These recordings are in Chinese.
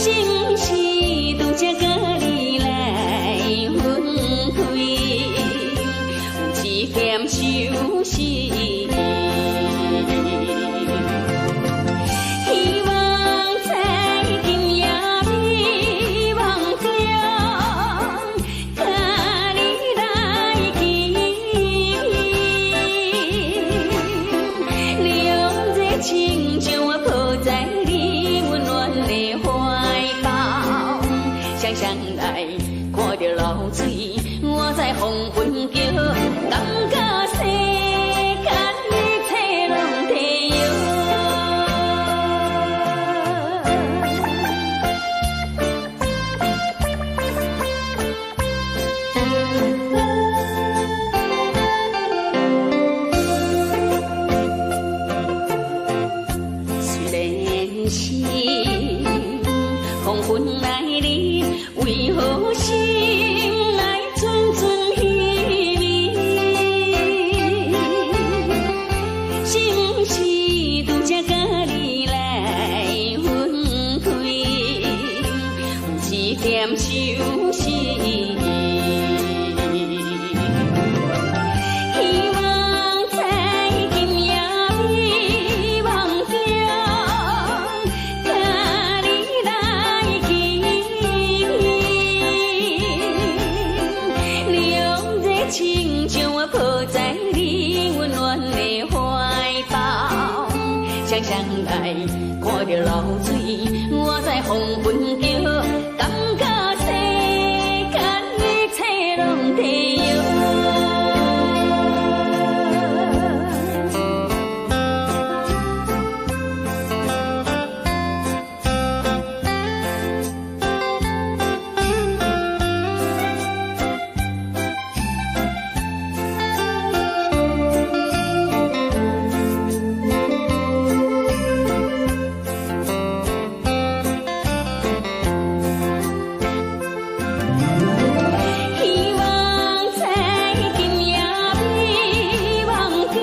是毋是拄则甲你来分开，有一点伤心。希望在今夜美梦中，甲你来见面，两热情将我抱在你温暖的怀抱，想想来看着流水，我在黄昏叫，感觉世间一切拢提虽然是黄昏来临，为何心来阵阵稀微？是毋是拄则甲你来分开，有一点伤心。希望在今夜美梦中，甲你来见面，两热情将我抱在你温暖的怀抱，想想来看着流水，我在黄昏叫，感觉世间一切拢提希望在今夜美梦中，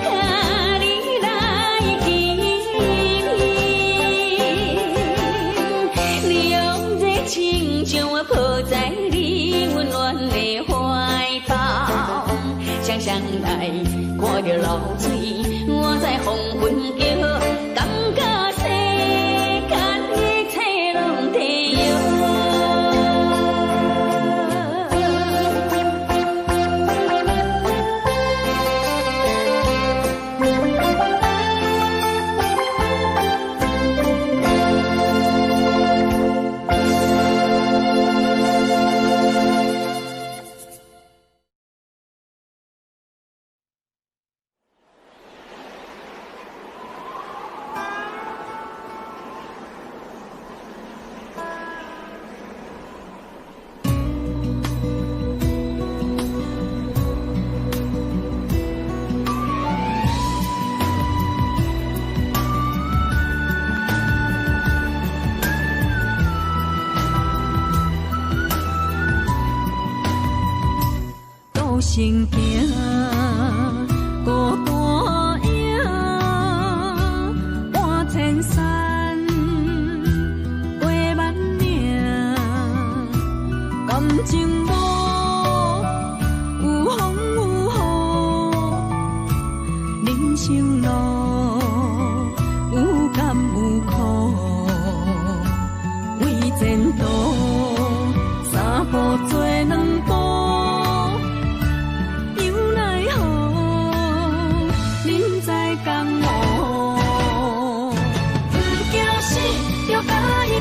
甲你来见面，两热情将我抱在你温暖的怀抱，想想来看着流水，我在黄昏叫，感觉世间一切拢提心行，孤单影，半千山，过万岭，感情无有风有雨，人生路有甘有苦，为前途三步做两步。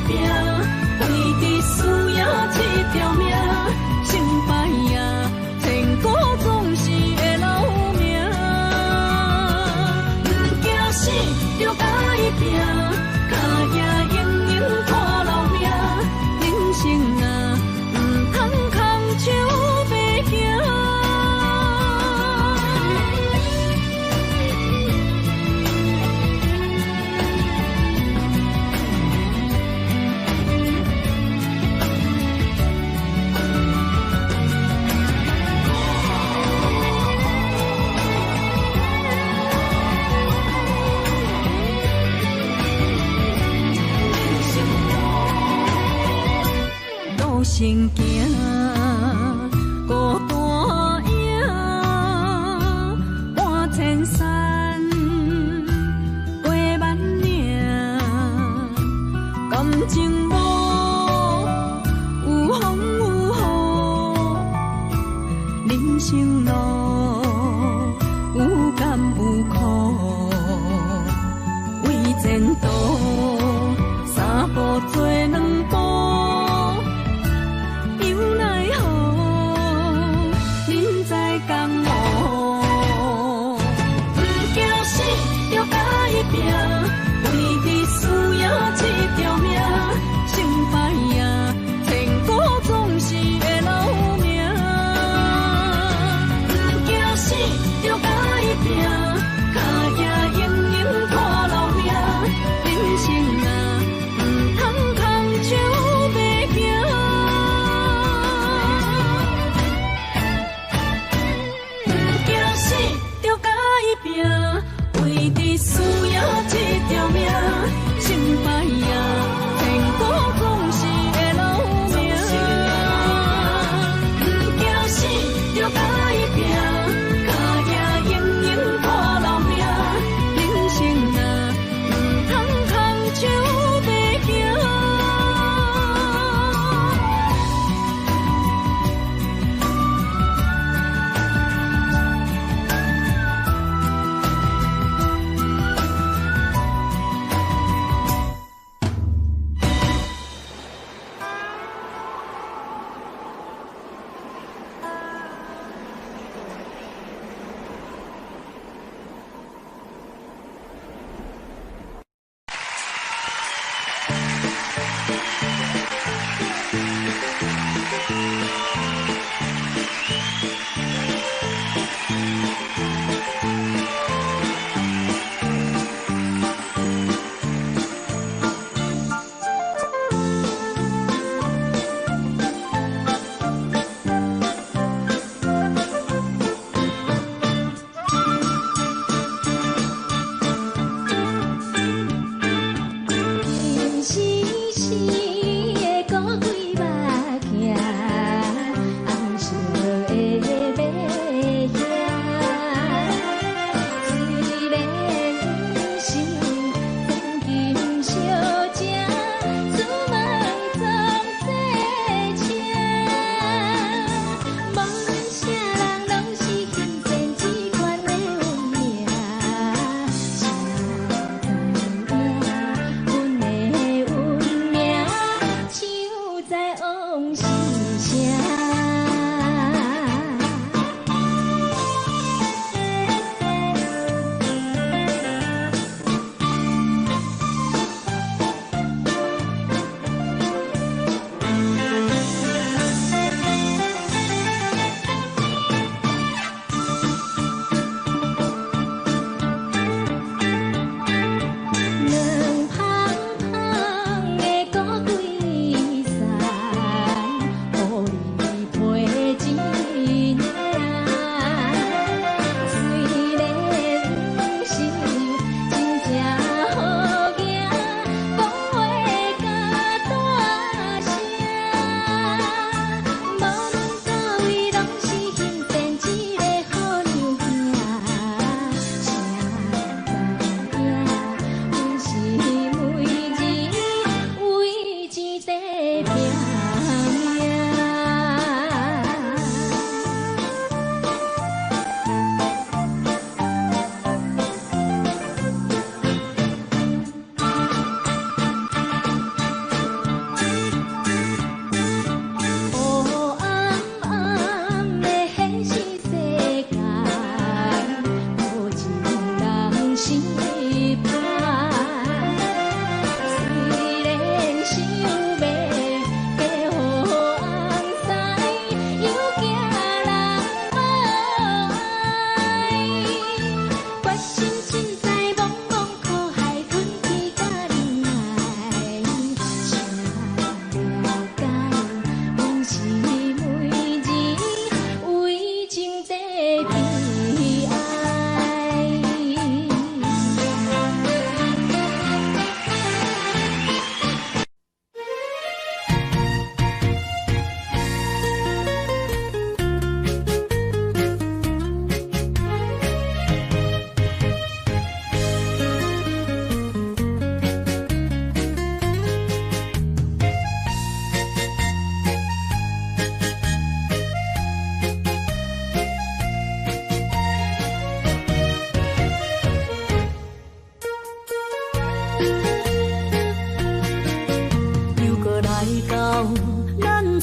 拼，为伫输赢一条命，成败赢，千古总是会留名。不惊死，就甲伊拼，脚也硬硬看老命。人生啊，唔通空手白行。生行，孤单影，半千山，过万岭，感情无有风有雨，人生路有甘有苦，为前途三步做两步。为你需要这条命，生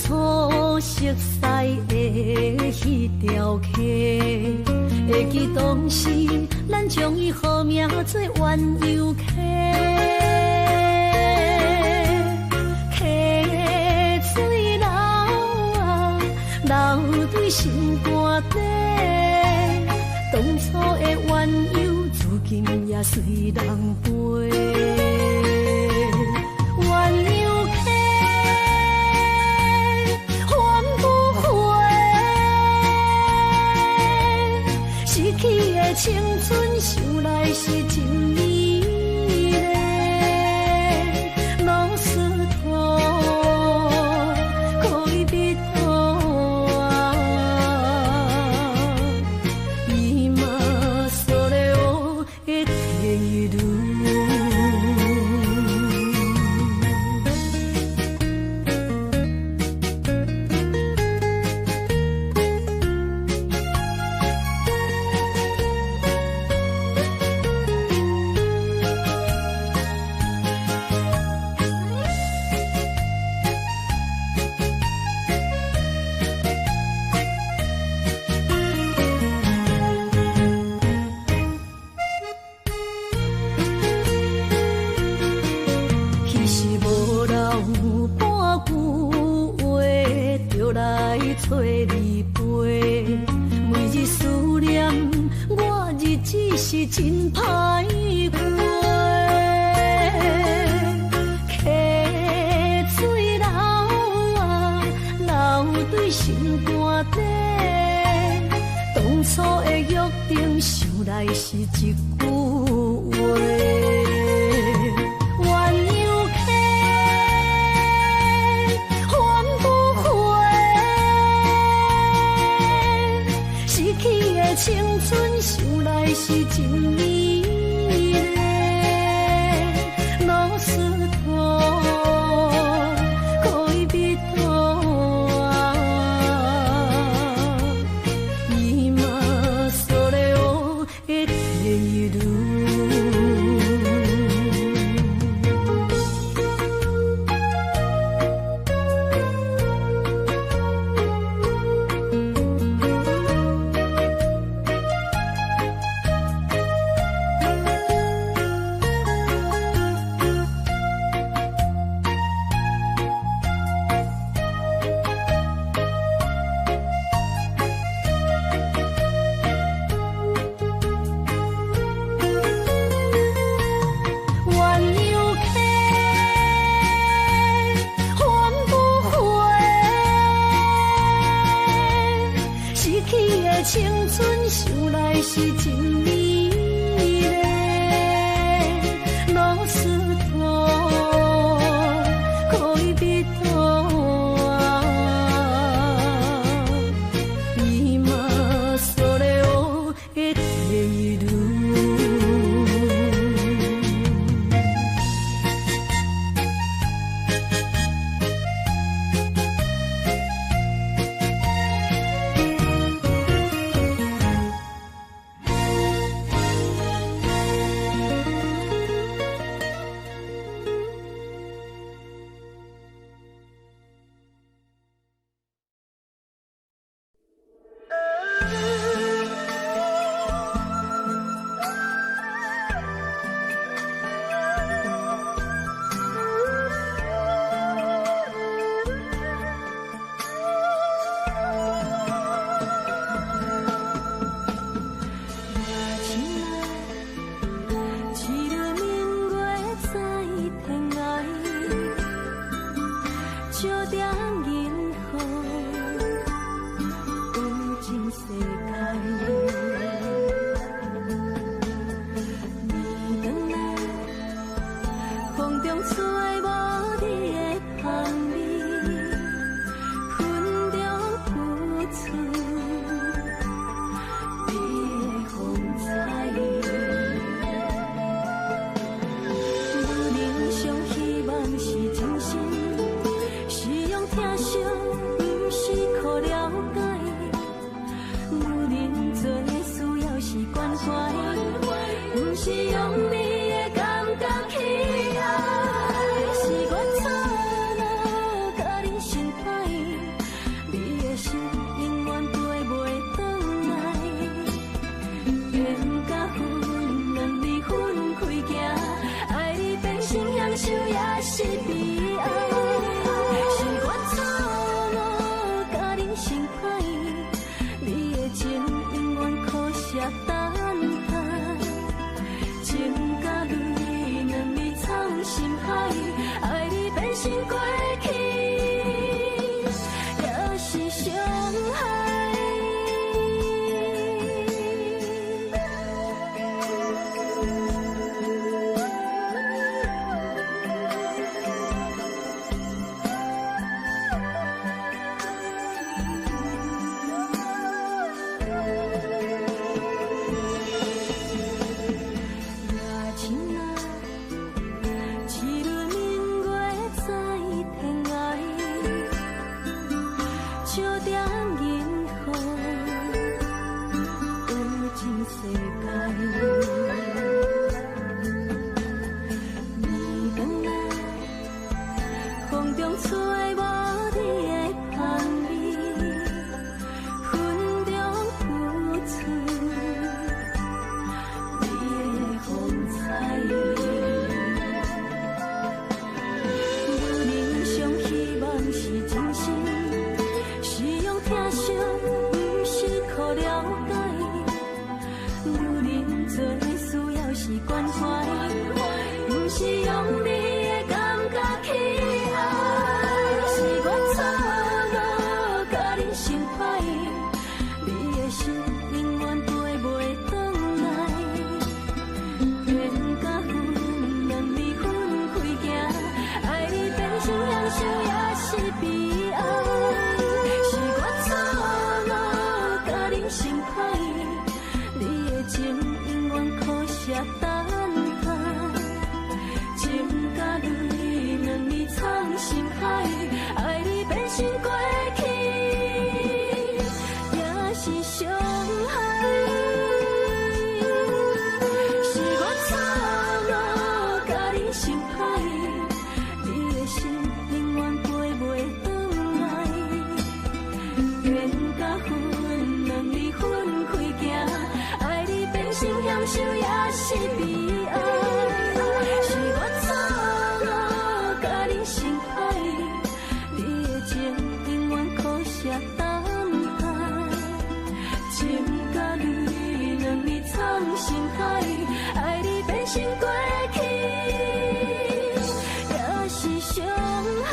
初熟悉的迄条溪，会记当时咱将伊号名做鸳鸯溪。溪水流啊，流对心肝底。当初的鸳鸯，至今也随人陪。鸳鸯溪，翻不回，失去的青春，想来是真美丽。老师徒，可以别途啊，伊嘛所了的地路。找你陪，每日思念，我日子是真歹过。溪水流啊，流对心肝底。当初的约定，想来是一句话。青春想来是真美丽，老师徒，可以别途啊，伊嘛所了的地路。青春想来是真美丽，老师徒，可以别途啊，伊嘛所了的地路。出我你的香味，云中浮出你的风采。有人上希望是真心，是用疼惜，不是靠了解。有人做需要是关怀，不是用你的感觉去爱。是我错误，甲你心歹，你的心永远飞袂转来。缘甲分两离分开行，爱你变成享受也是悲哀。是我错误，甲你心歹，你的情永远可惜等待。情甲泪两字藏心海，爱你变成过去，也是伤害。是我错误，甲你心歹，你的心永远飞袂转来。缘甲分两离分开行，爱你变成享受也是悲哀。是我错误，甲你心歹，你的情永远可惜等待。情甲泪两字藏心海，爱你变成过去，也是伤害。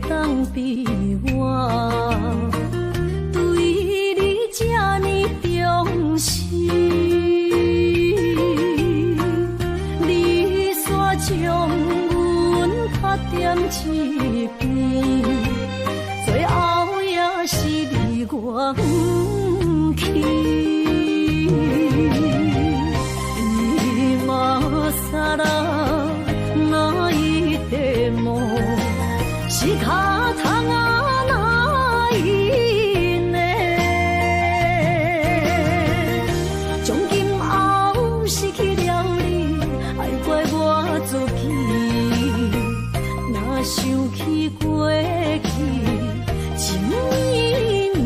当比我对你这呢重视，你煞将阮拍点一边，最后也是你我不去。你嘛啥啦？那一点梦。是脚痛啊，哪因呢？从今后失去了你，爱怪我自己。若想起过去情绵绵，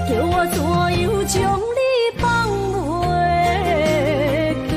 叫我怎样将你放袂记？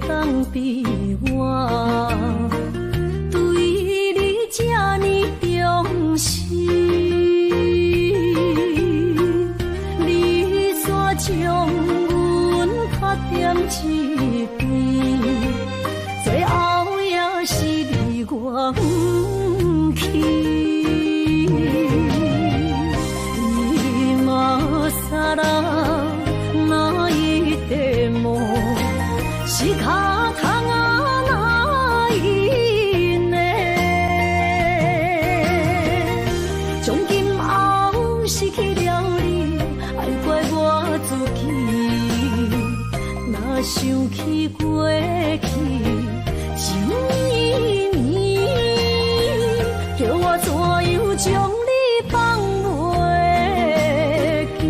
当比我对你这呢重视，你煞将阮拍点一边，最后也是你我不去。你嘛啥啦？哪一点梦？是脚痛啊，哪因呢？从今后失去了你，爱怪我自己。若想起过去情绵绵，叫我怎样将你放袂记。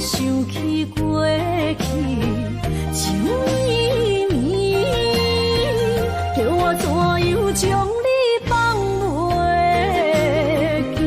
想起过去情意绵，叫我怎样将你放袂记？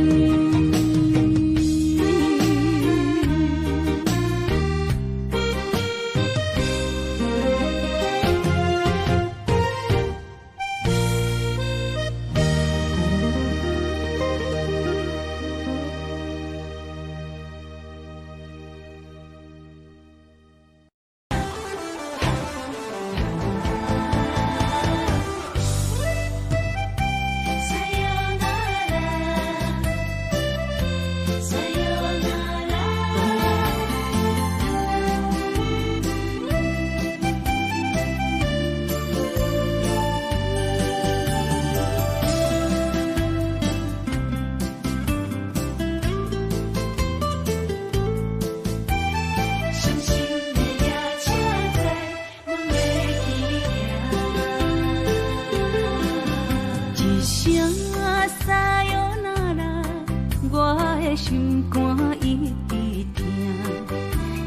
心肝一直疼，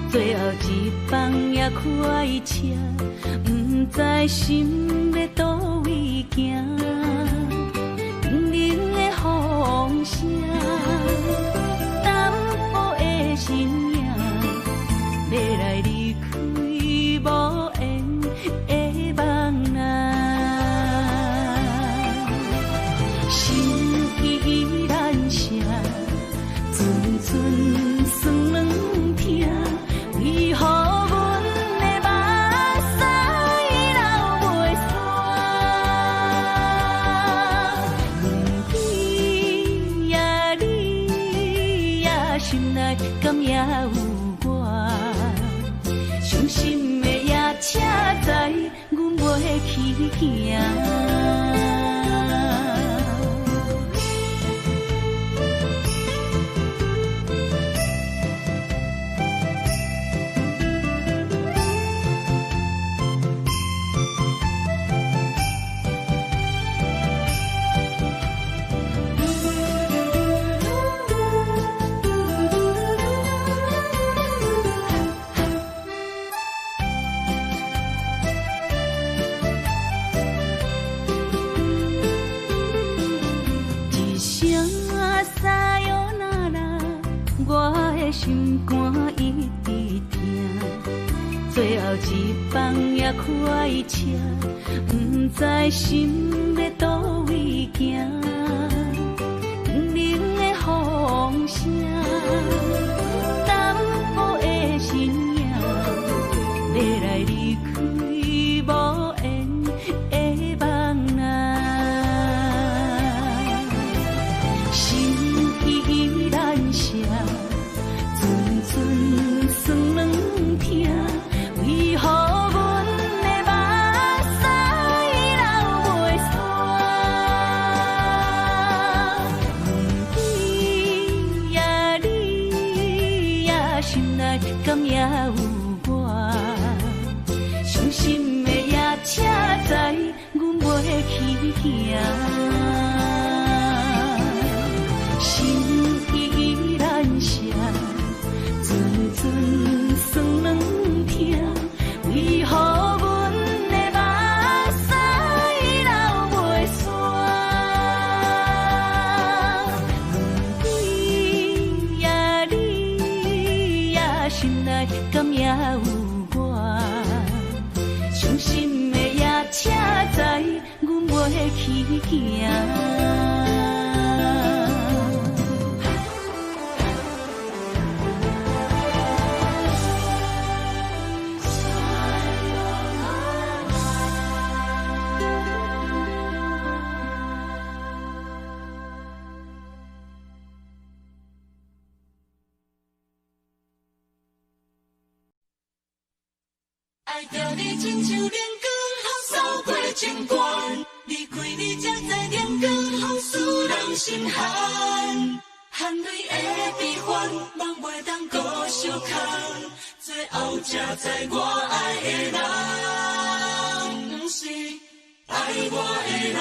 最后一放也开车，不知心要倒位行，冷冷的风声，淡薄的身影，要来离开无缘的梦啊，心依然舍。寸酸软疼，为何阮的目屎流袂煞？不知呀你呀心内敢也有我？伤心的夜车载，阮袂去行。心肝一直疼，最后一放也开车，不知心要倒位行。冷冷的风声，淡薄的身影，要来离开无缘的梦啊，心依然舍。寸酸软疼，为何阮的目屎流袂煞？不知呀你呀心内敢也有我？伤心的夜车载，阮袂去行。心依然舍。寸酸软疼，为何阮的目屎流袂煞？不知呀你呀心内敢也有我？伤心的夜车载，阮袂去去行。爱着你亲像连光风扫过情关，离开你才知连光风使人心寒。含泪的悲欢，望袂当搁相牵，最后才知我爱的人，不是爱我的人。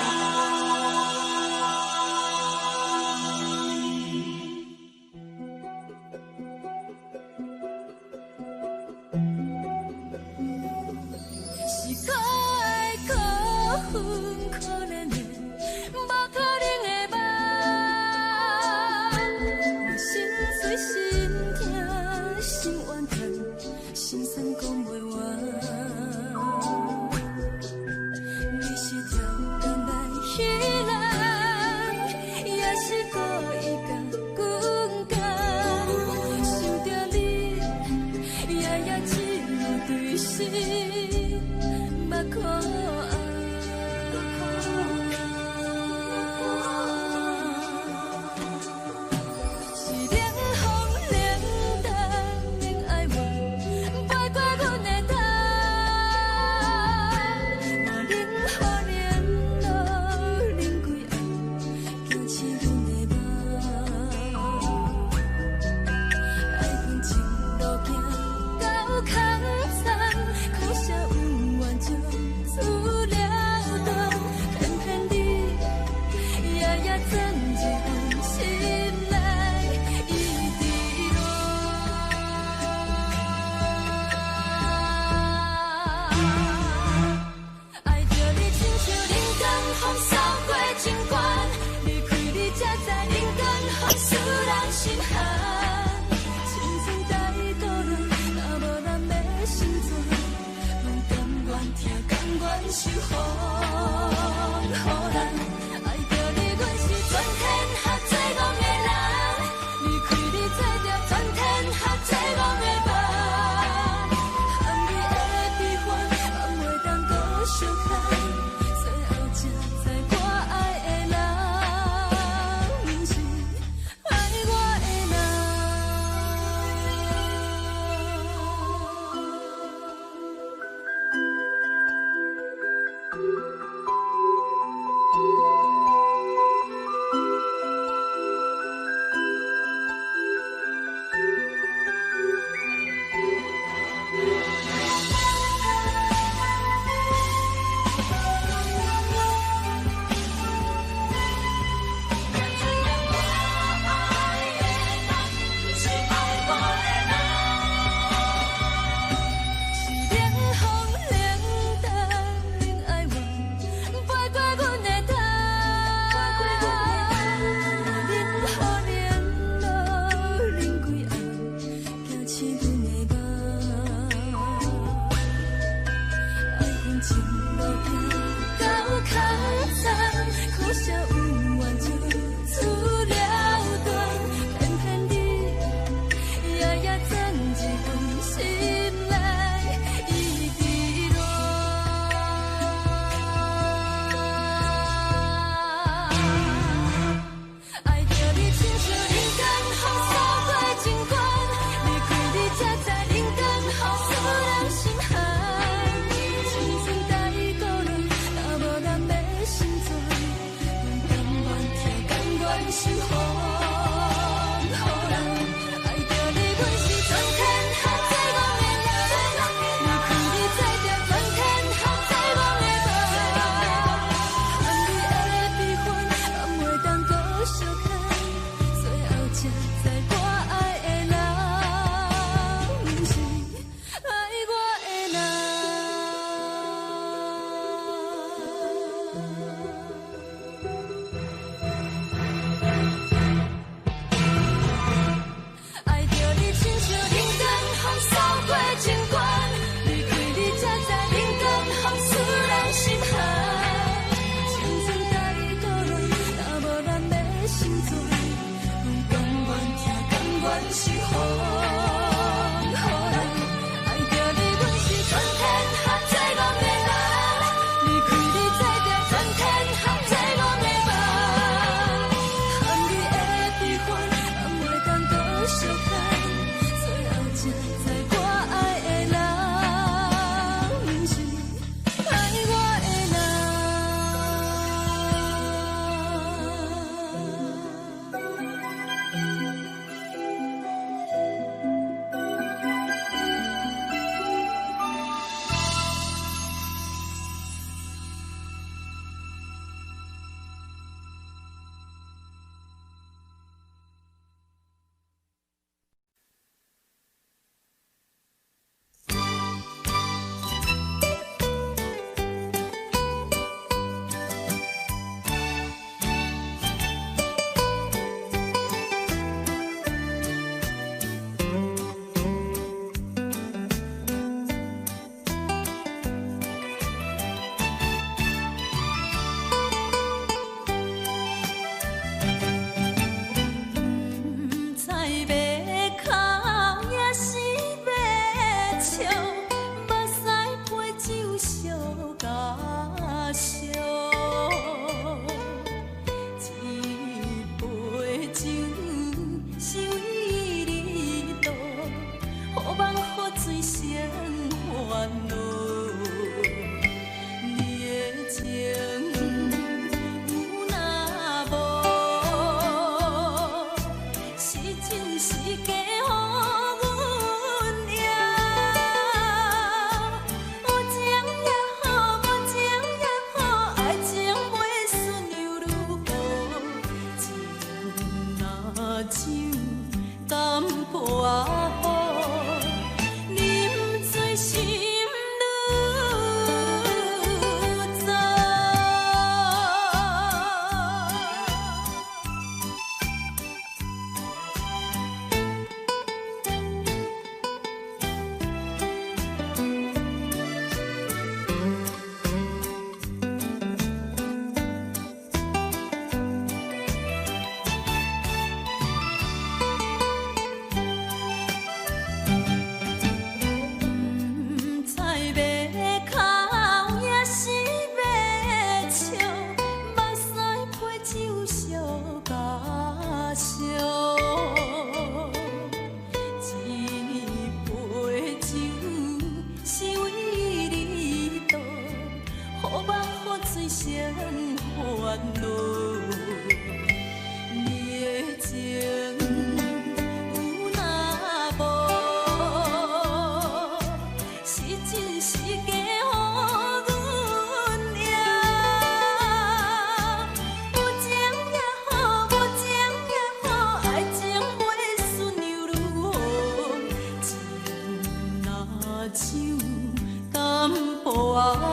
恼。你的情有若无，是真是假乎阮赢。有情也好，无情也好，爱情袂顺又如何？情若像淡薄仔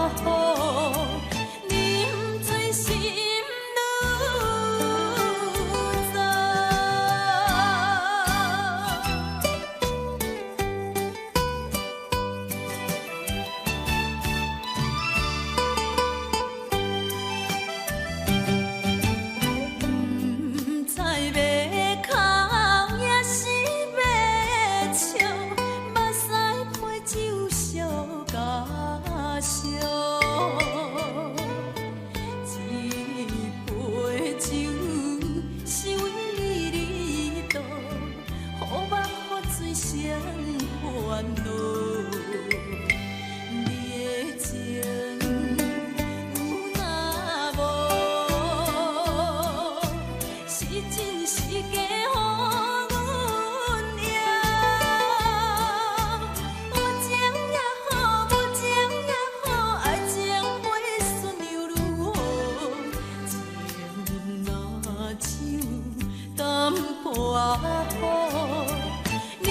雨。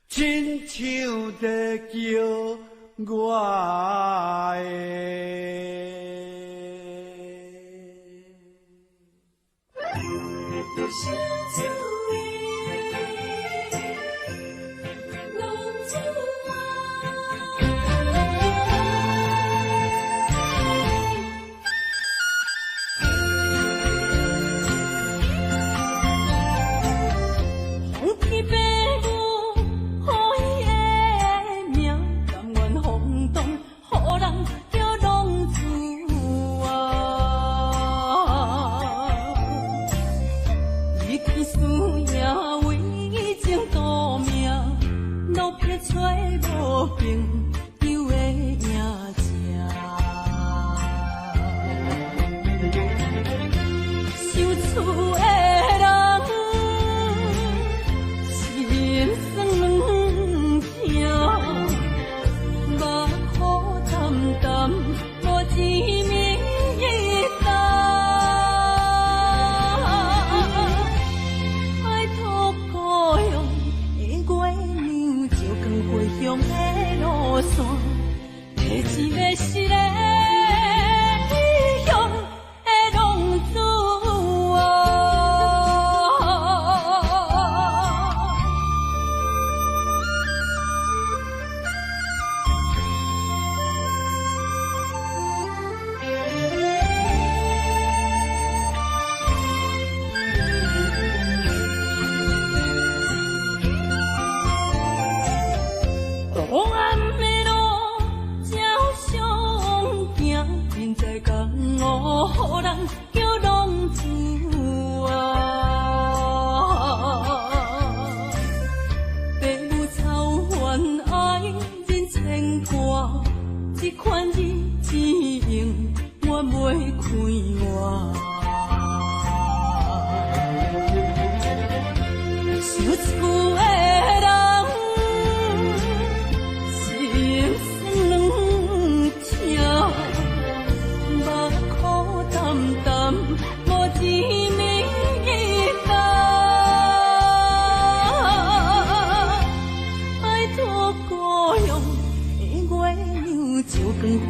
亲像在叫我的。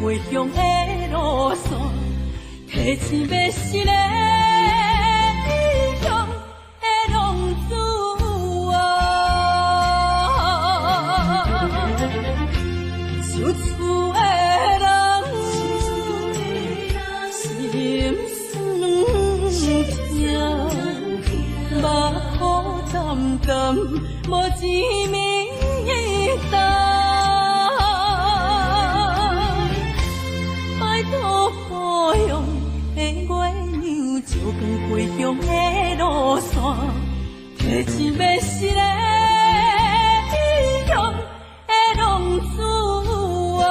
回乡的路线，提醒要是个异乡的浪子啊，想厝的人无一面灯，拜托保佑的月亮照光回乡的路线，提醒要是个异乡的浪子啊。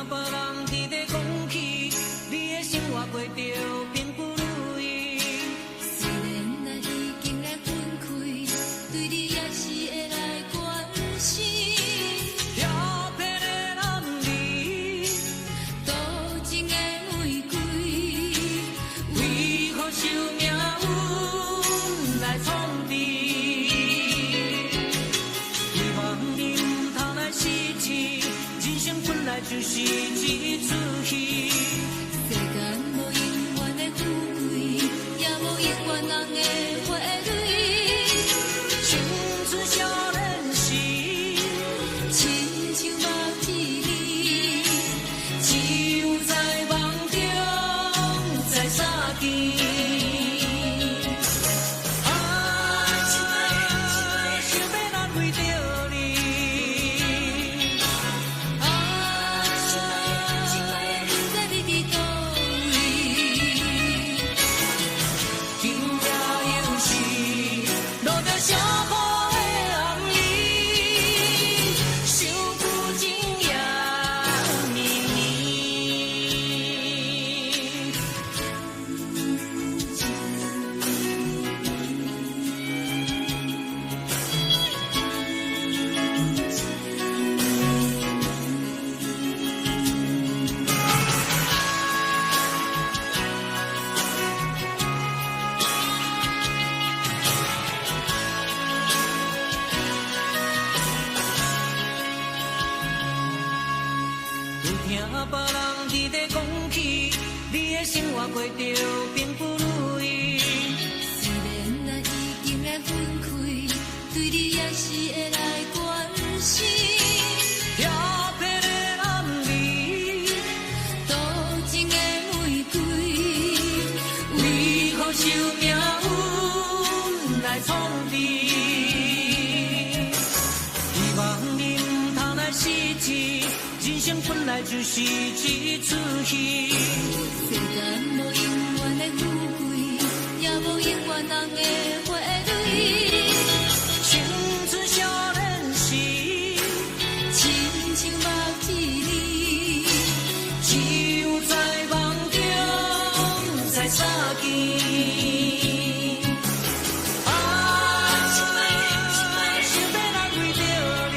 别人伫咧讲起，你的生活过着并不如意。虽然咱已经来分开，对你也是会来关心。漂泊的男儿，多情的玫瑰，为何受命运来创治？希望你唔通来失志，人生本来就是一出戏。世间无永远的富贵，也无永远人的花蕊。青春少年时，亲像目一日，只有在梦中在相见。想要安慰着你。不知你伫倒位。今夜又是落着小雨的暗暝，想不尽夜绵绵。有听别人伫咧讲起，你的生活过着并不如意。虽然咱已经来分开，对你也是会来关心。漂泊的男儿，多情的玫瑰，为何受命运来创治？希望你唔通来失志，人生本来就是一出戏。世间无永远的富贵，也无永远人的花蕊。青春少年时，亲像目一日，只有在梦中在相见。想要安慰着你。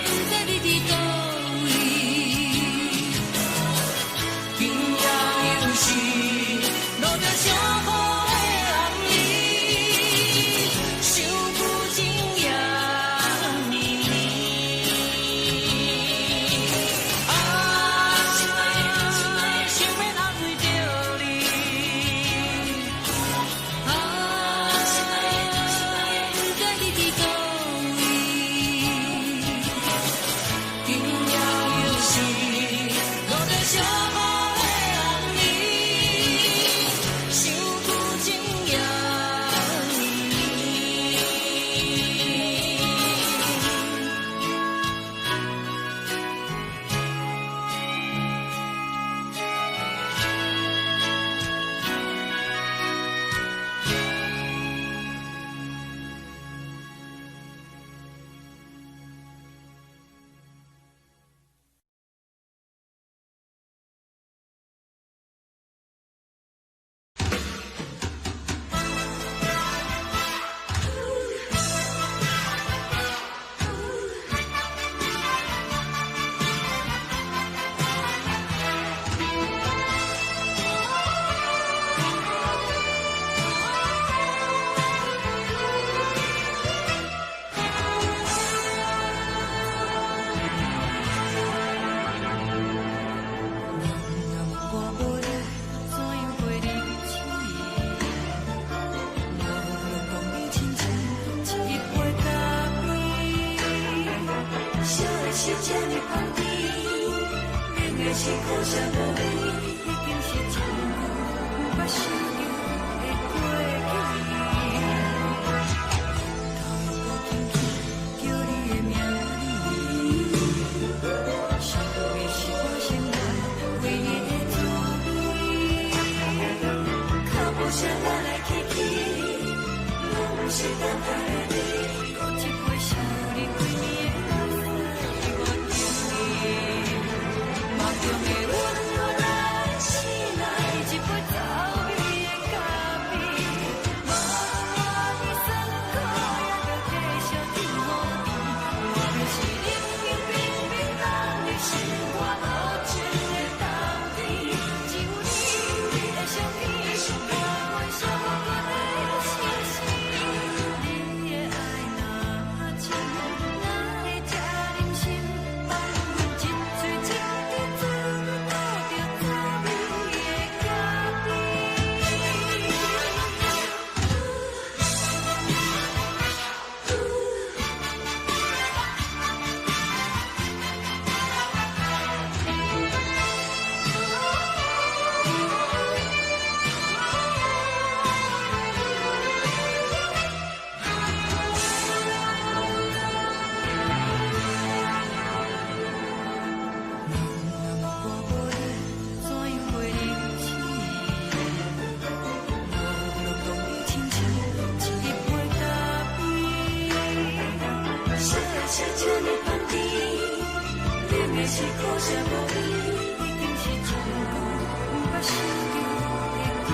不知你伫倒位。今夜又是这呢放甜，冷的是苦涩无味，已经是真久捌想着的过去。头又搁轻轻叫你的名字，想的是我生活唯一的滋味。脚步声来来去去，拢不是等待的你，搁一回想你几年的目屎我着你，梦中的阮我来醒来，一杯走味的咖啡，无论我的酸苦也着继续甜乎甜，我就是冷冷冰冰人的心肝无情的冬天，只有你的相片，我阮相关的心事，你的爱若真，哪会这忍心放一嘴一滴水，倒着走味的咖啡。是苦涩无味，已经是真久捌想着的过去。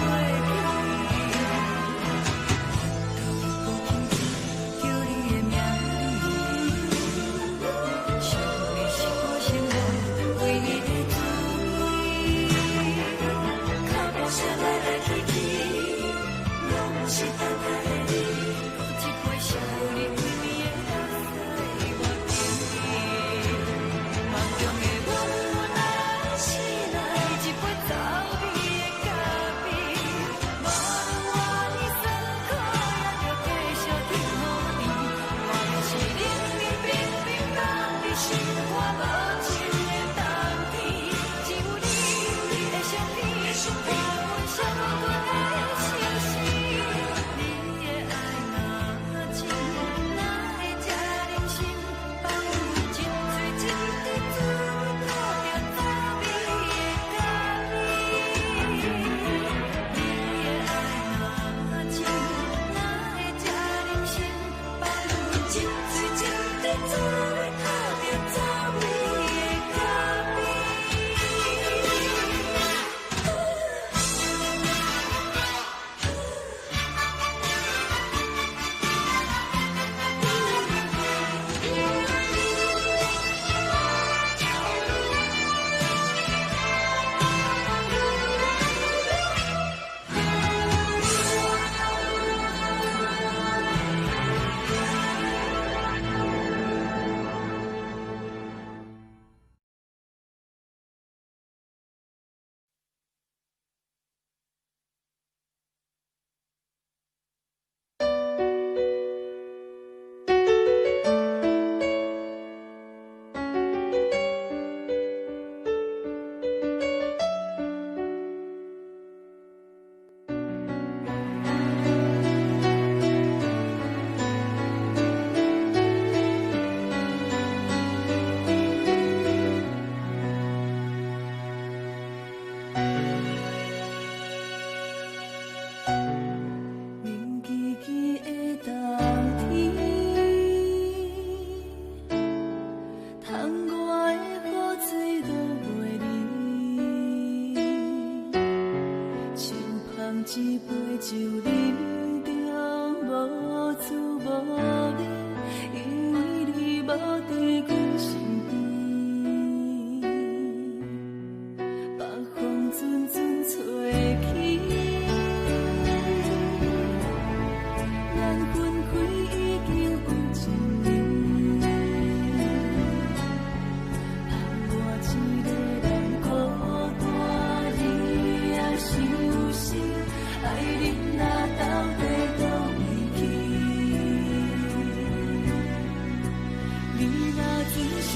头又搁轻轻叫你的名字，想的是我生活唯一的滋味。脚步声来来去去，拢不是等待的你，搁一回想你几年的目屎我着你。梦中的阮我来醒来，一杯走味的咖啡，无论我的酸苦也着继续甜乎甜，我就是冷冷冰冰人的心肝无情的冬天，只有你的相片，我阮相关的心事，你的爱若真，哪会这忍心放一嘴一滴水，倒着走味的咖啡。你的爱若真，哪会这忍心放一嘴一滴水，倒着走味的咖啡。冷叽叽的冬天，窗外的雨水落袂离，像捧一杯酒饮着无滋无味，因为你无伫阮身边，北风阵阵吹起。咱分开已经有一年，盼我一个人孤单，你也伤心，爱人哪到底倒位去？你若真心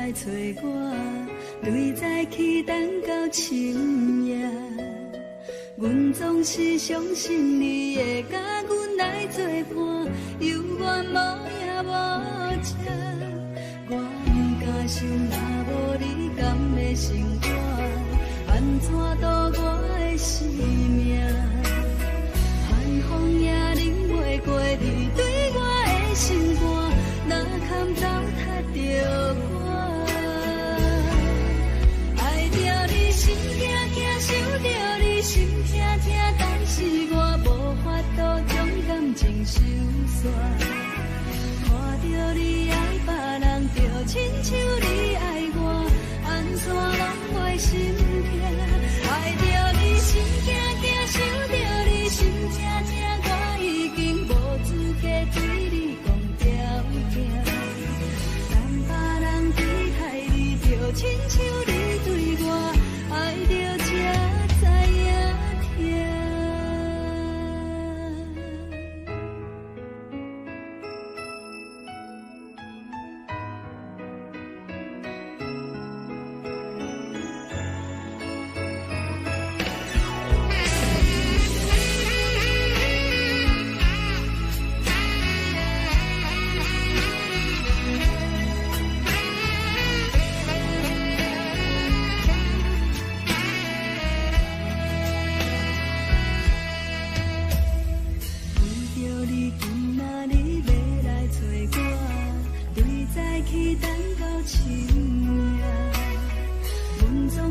来找我，对早起等到深夜。阮总是相信你会甲阮来作伴，犹原无影无迹。我不敢想，若无你甘的生活，安怎度我的生命？寒风也忍袂过你对我的心肝，哪堪糟蹋着我？爱着你心惊惊，想着你心痛痛，但是我无法度将感情收煞。看着你爱别人，就亲像你爱我，安怎拢袂心痛？爱着你心惊惊，想着你心痛痛，我已经无资格对你讲条件。但别人对待你，就亲像你对我，爱着才知影痛。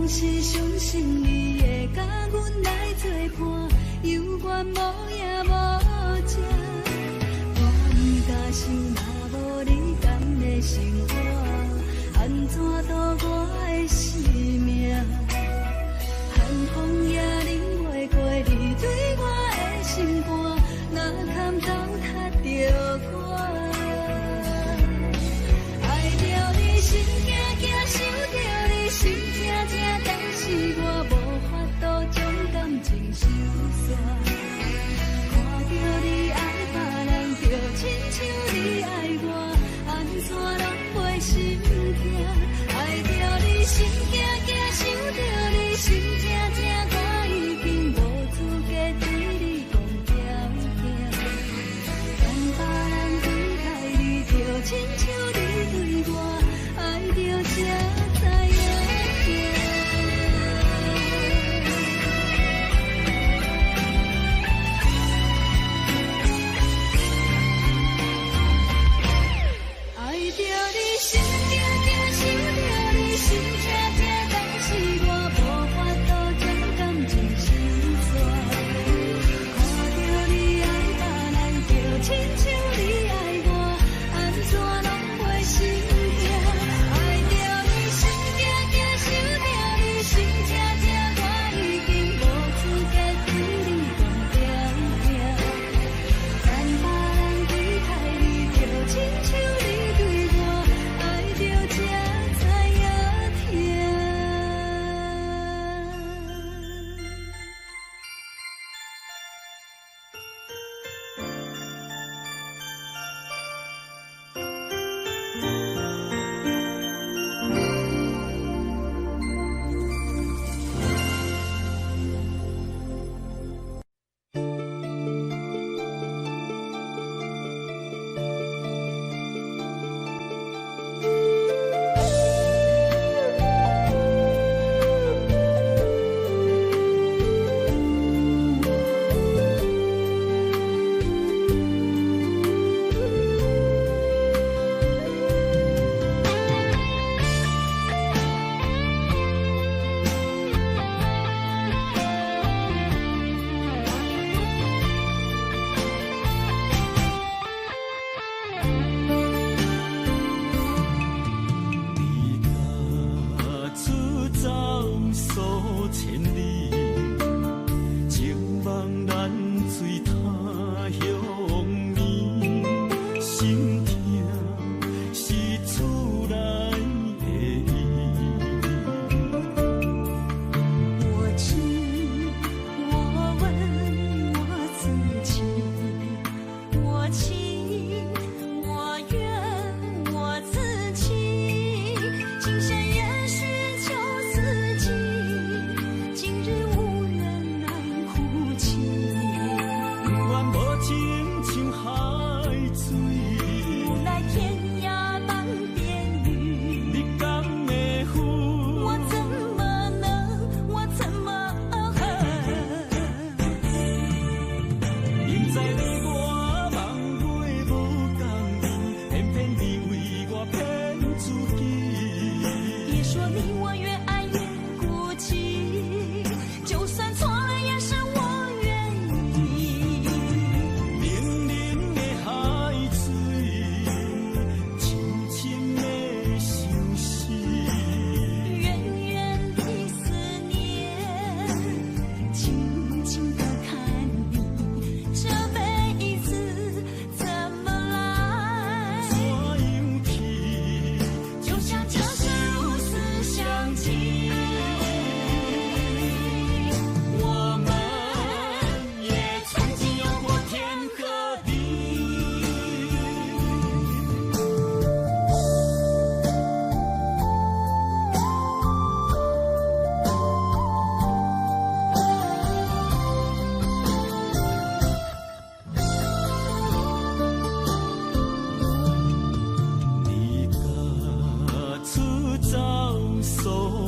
是相信你会甲阮来作伴，犹原无影无迹。我不敢想，若无你甘的生活，安怎度我的生命？寒风也忍袂过你对我的心肝，哪堪糟蹋着我？爱着你心惊惊，想着你心痛痛，但是我无法度将感情收煞。看着你爱别人，就亲像你爱我，安怎拢袂心痛？爱着你心惊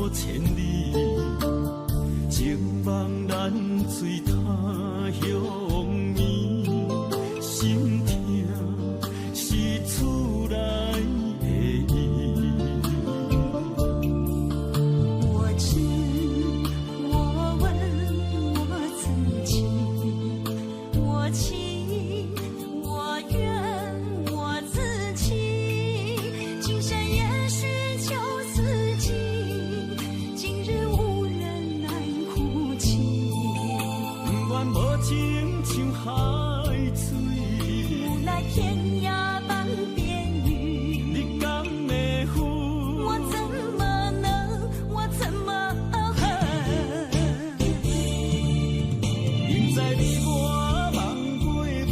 路千里，情梦难随他乡眠，心痛是厝内的伊。我知我问我自己，我情我愿我自欺，今生也许求自己，今日无人难哭泣。不愿无情像海水，无奈天涯半边雨，你敢会负？我怎么能，我怎么恨？明知你我梦过无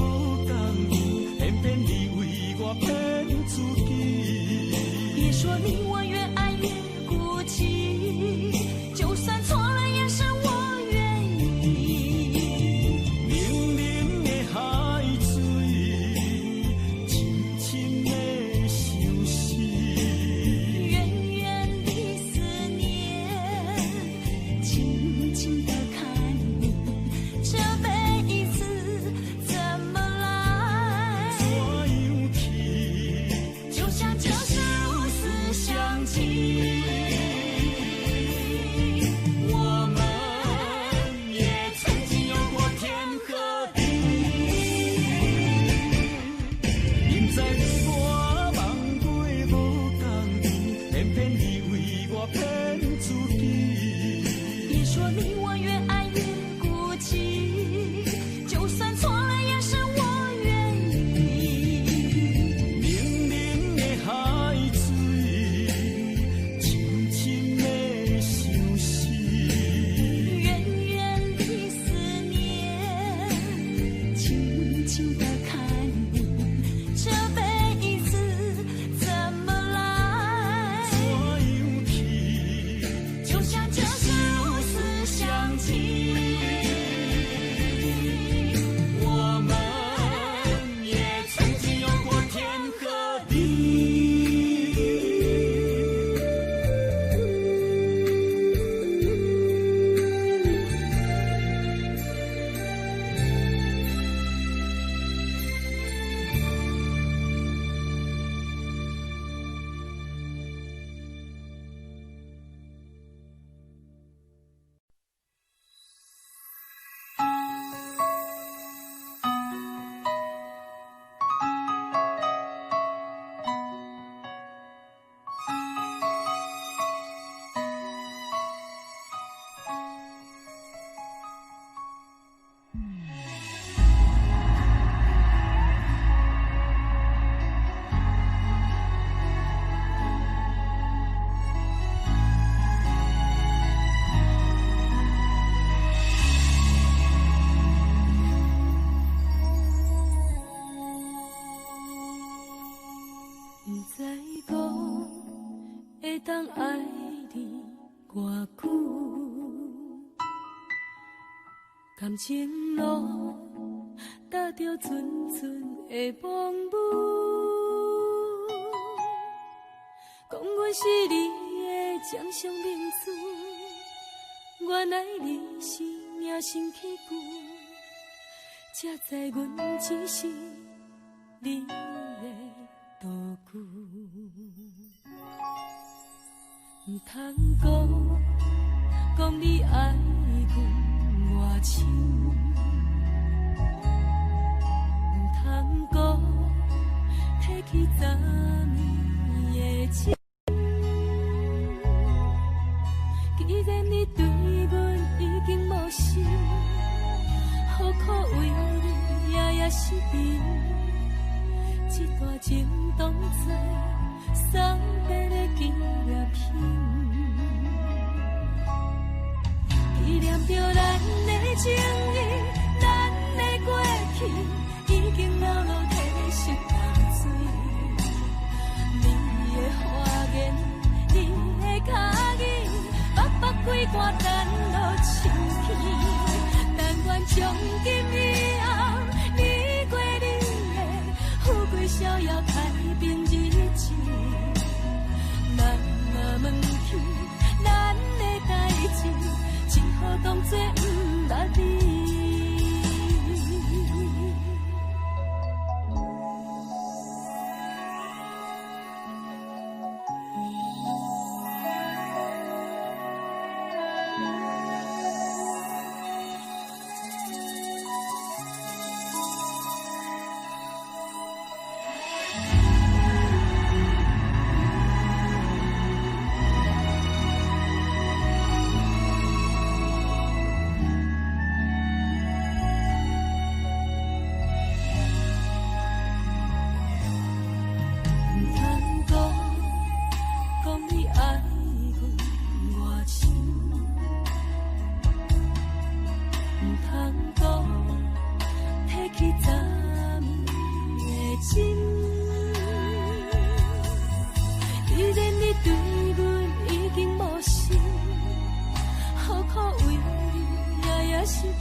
同意，偏偏你为我骗自己。别说你我越爱越孤寂，就算错了也是我愿意。冷冷的海水，深深的相思。远远的思念，静静的看你，这辈子怎么来？怎样去？就像这是如此相契。我们也曾经有过天和地，明知你我梦过无同意，偏偏你为我骗自己。别说你我越爱越孤寂，就算错了也是我愿意。冷冷的海水，深深的相思。远远的思念，静静的看你，这辈子怎么来？怎样去？就像这是如此相契。我们也曾经有过天和地。不知讲会当爱你偌久，感情路踏着纯纯的梦雾，讲阮是你的掌上明珠，原来你是命生起句，才知阮只是你的道具。唔通讲你爱阮偌深，唔通讲提起昨暝的情。既然你对阮已经无心，何苦为你夜夜失眠？这段情当作送别的纪念品，纪念着咱的情谊，咱的过去已经流露褪色淡水。你的花言，你的脚语，默默几段等落秋天，但愿从今以后，你过你的富贵逍遥太平日子。咱若问起，咱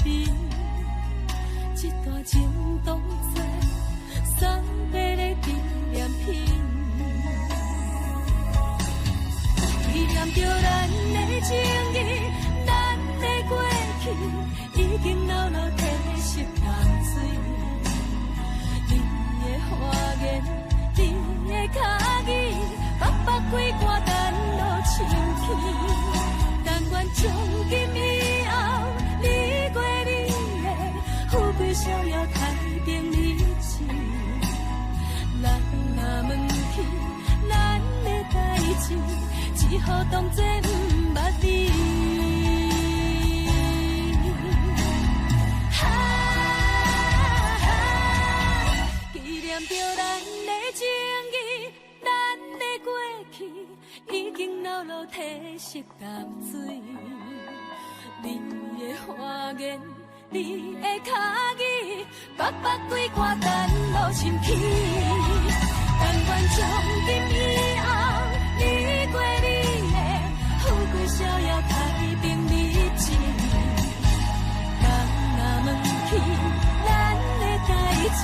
你，这段情当作送别的纪念品，纪念着咱的情谊，咱的过去已经老老褪色淡水。你的花言，你的脚语，白白几挂等落深去。但愿从今以后，你过你的富贵逍遥，太平日子。咱若问起咱的代志，只好当作不捌你。纪念着咱的情谊，咱的过去已经老老褪色淡水。你的花言，你的脚语，白白几挂等落深去。但愿从今以后，你过你的富贵逍遥，太平日子。人若问起咱的代志，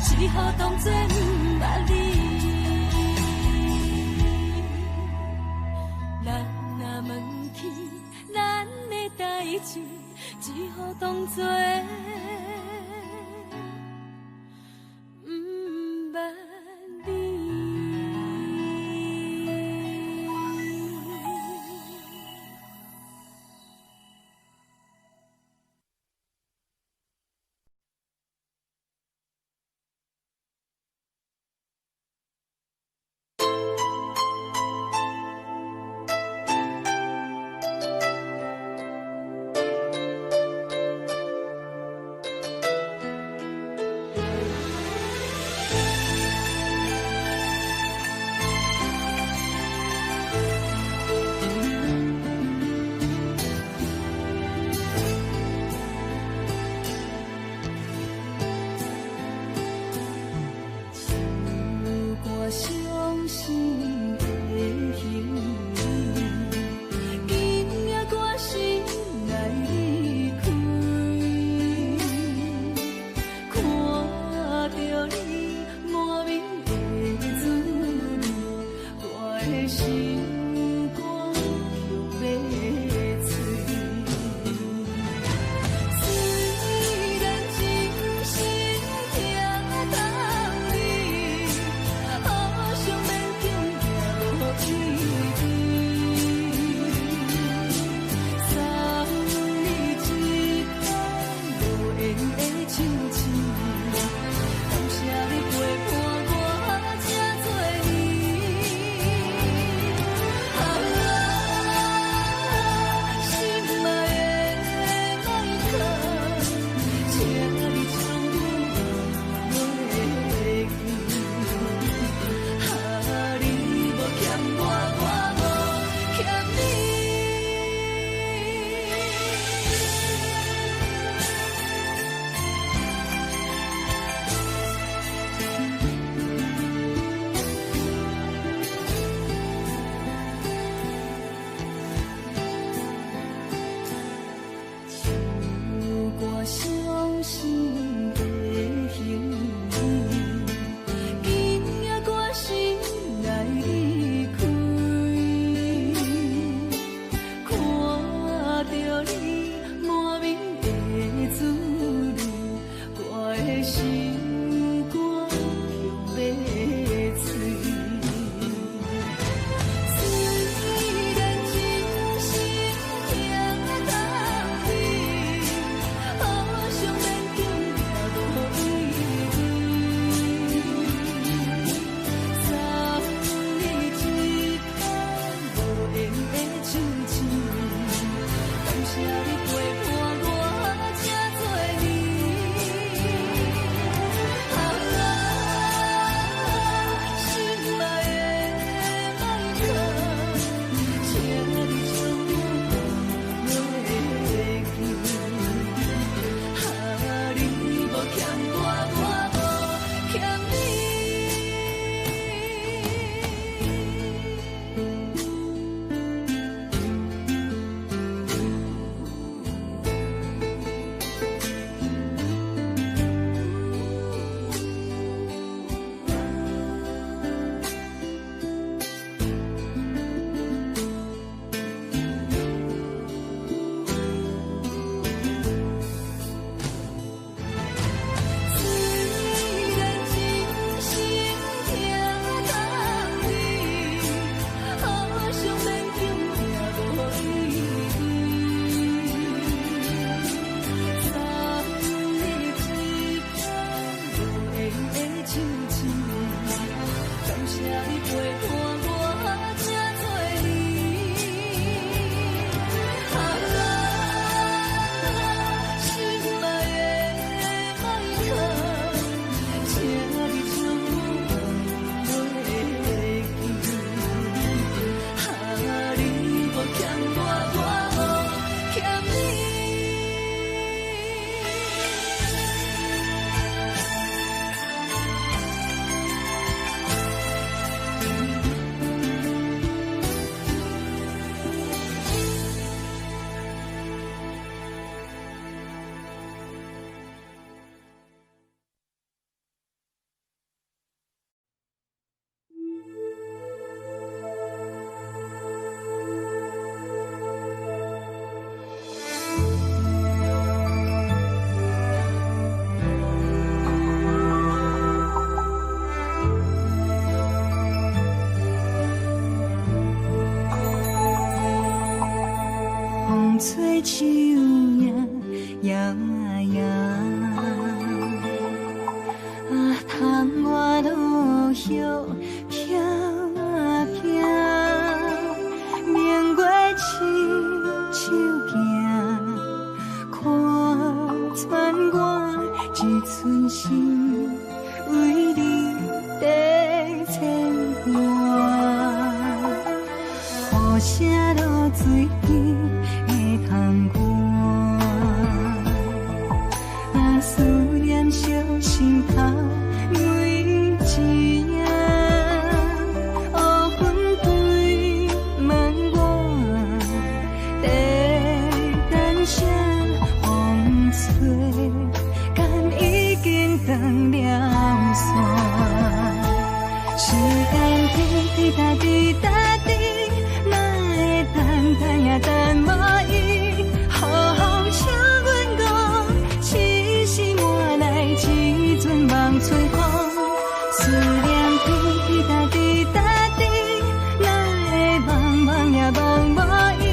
只好当作不捌你。人若问起咱的代志，只好当作不捌你。风吹树影摇摇，啊，窗外落叶飘啊飘，明月亲手行，看穿我一寸心，为你在牵挂。雨声落水边的窗外，啊，思念烧心头每一夜。乌云对问我，在等啥风吹，敢已经断了线。时间滴滴答滴答滴。等呀等无伊，雨风请阮讲，痴心换来一阵梦吹风。思念滴滴答滴答滴，哪会茫茫也茫无伊？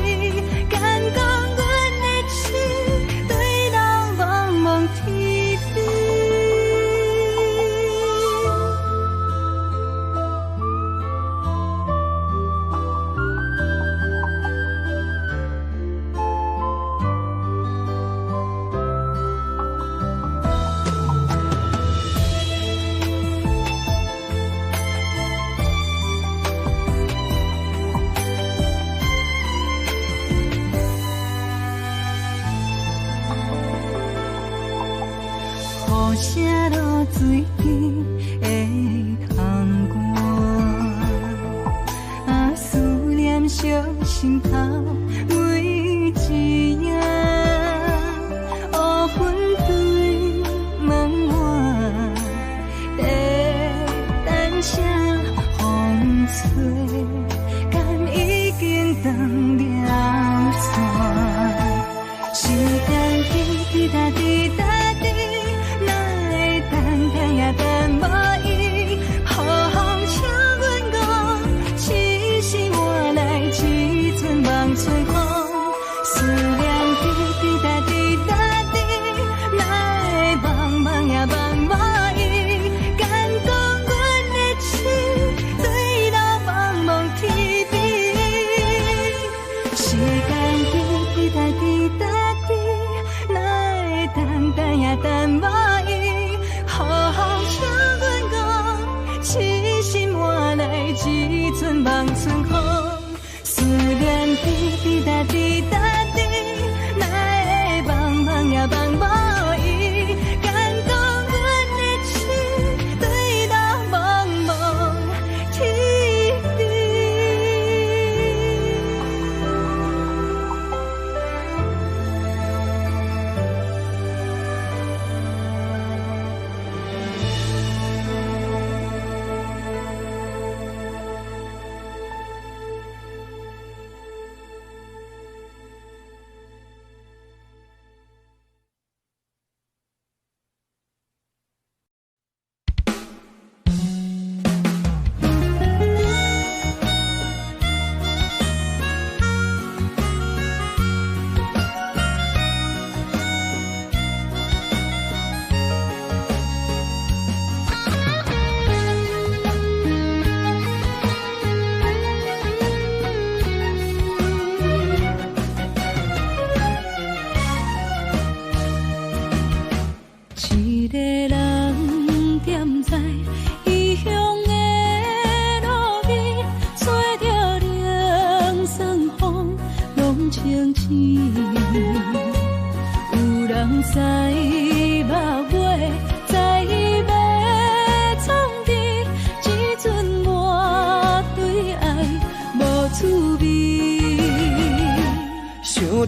敢讲阮的痴，对人茫茫天边。雨声落水边的窗外，啊，思念烧心头每一夜。乌云对问我，在等啥风吹，敢已经断了线。时间滴滴答滴答。等无伊，雨风请阮讲，痴心换来一阵梦吹风。思念滴滴答滴答滴，哪会茫茫也茫无伊？敢讲阮的痴，对人茫茫天边。时间滴滴答滴答滴，哪会等也等无伊？痴心换来一阵梦春风，思念滴滴答滴答滴，哪会茫茫也茫无伊？敢讲阮的痴，对人茫茫天边。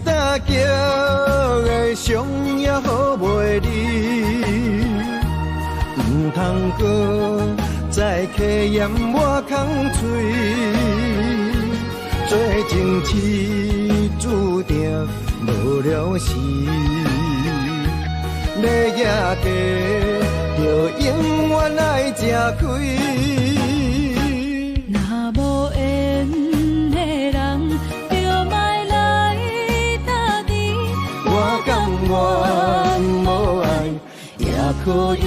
大桥的伤也好袂离，唔通搁再客嫌我空嘴，做情痴注定无了时，要野地就永远爱吃亏。若无缘的人，就莫来等可以。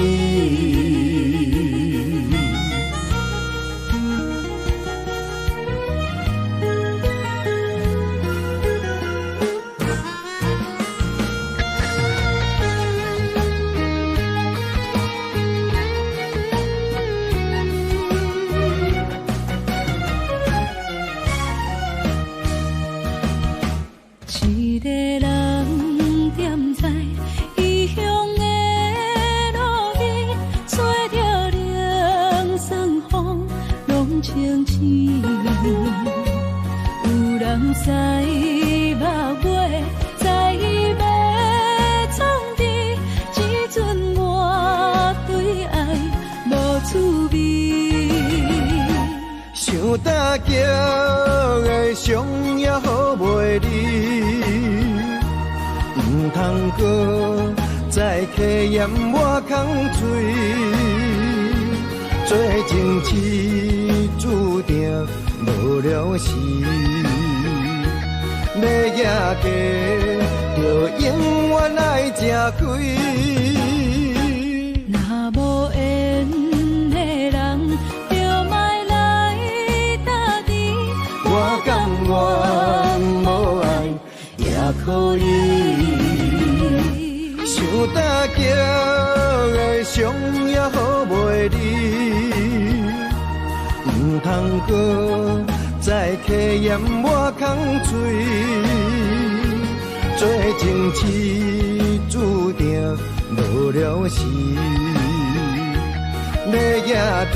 一个人踮在异乡的路边，吹着凉爽风，拢清醒。有人知目尾，知要创治，只准我对爱无滋味。想搭桥的伤也好袂离，唔通搁再客嫌我空嘴，做情痴注定无了时。要野家，就永远爱吃亏。若无缘的人，就莫来搭敌。我甘愿无爱也可以，想搭桥的伤也好袂离，唔通搁再客嫌我空嘴，做情痴注定无了时。要野家，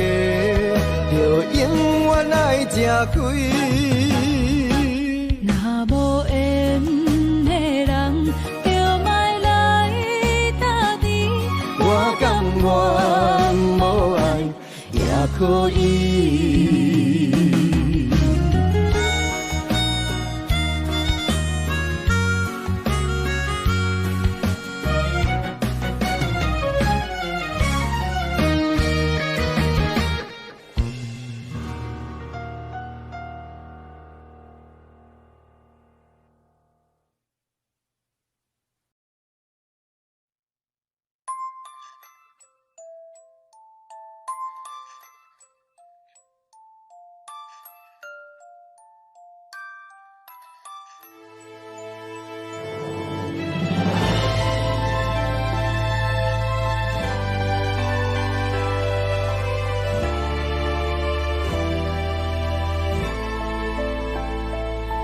就永远爱吃亏。若无缘的人，就莫来搭敌。我甘愿无爱也可以。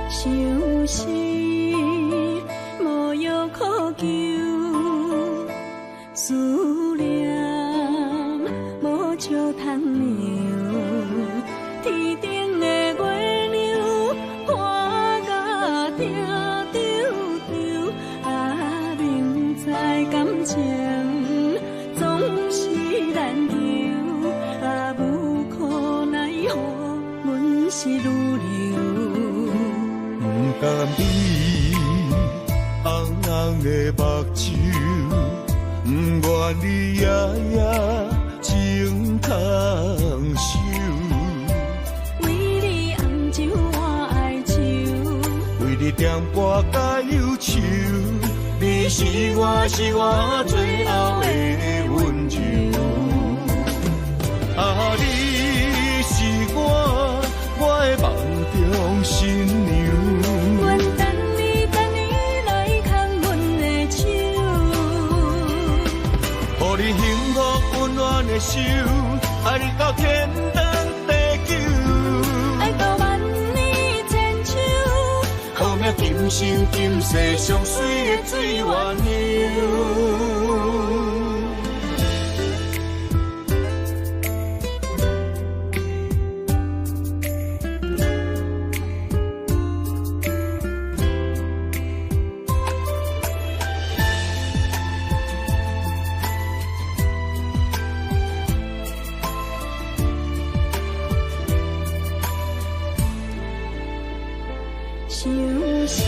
想是无药可救，思念无笑通描。天顶的月亮看甲定丢丢，啊，明知感情总是难求，啊，无可奈何，阮是愈流。不甘你红红的目睭，不愿你夜夜情空守。为你红酒换哀愁，为你点歌甲忧愁，你是我最后的温柔。啊，你是我的梦中新娘。阮等你来牵阮的手，予你幸福温暖的手，爱你到天长地久，爱到万年千秋。好命今生今世上水的水源流。想是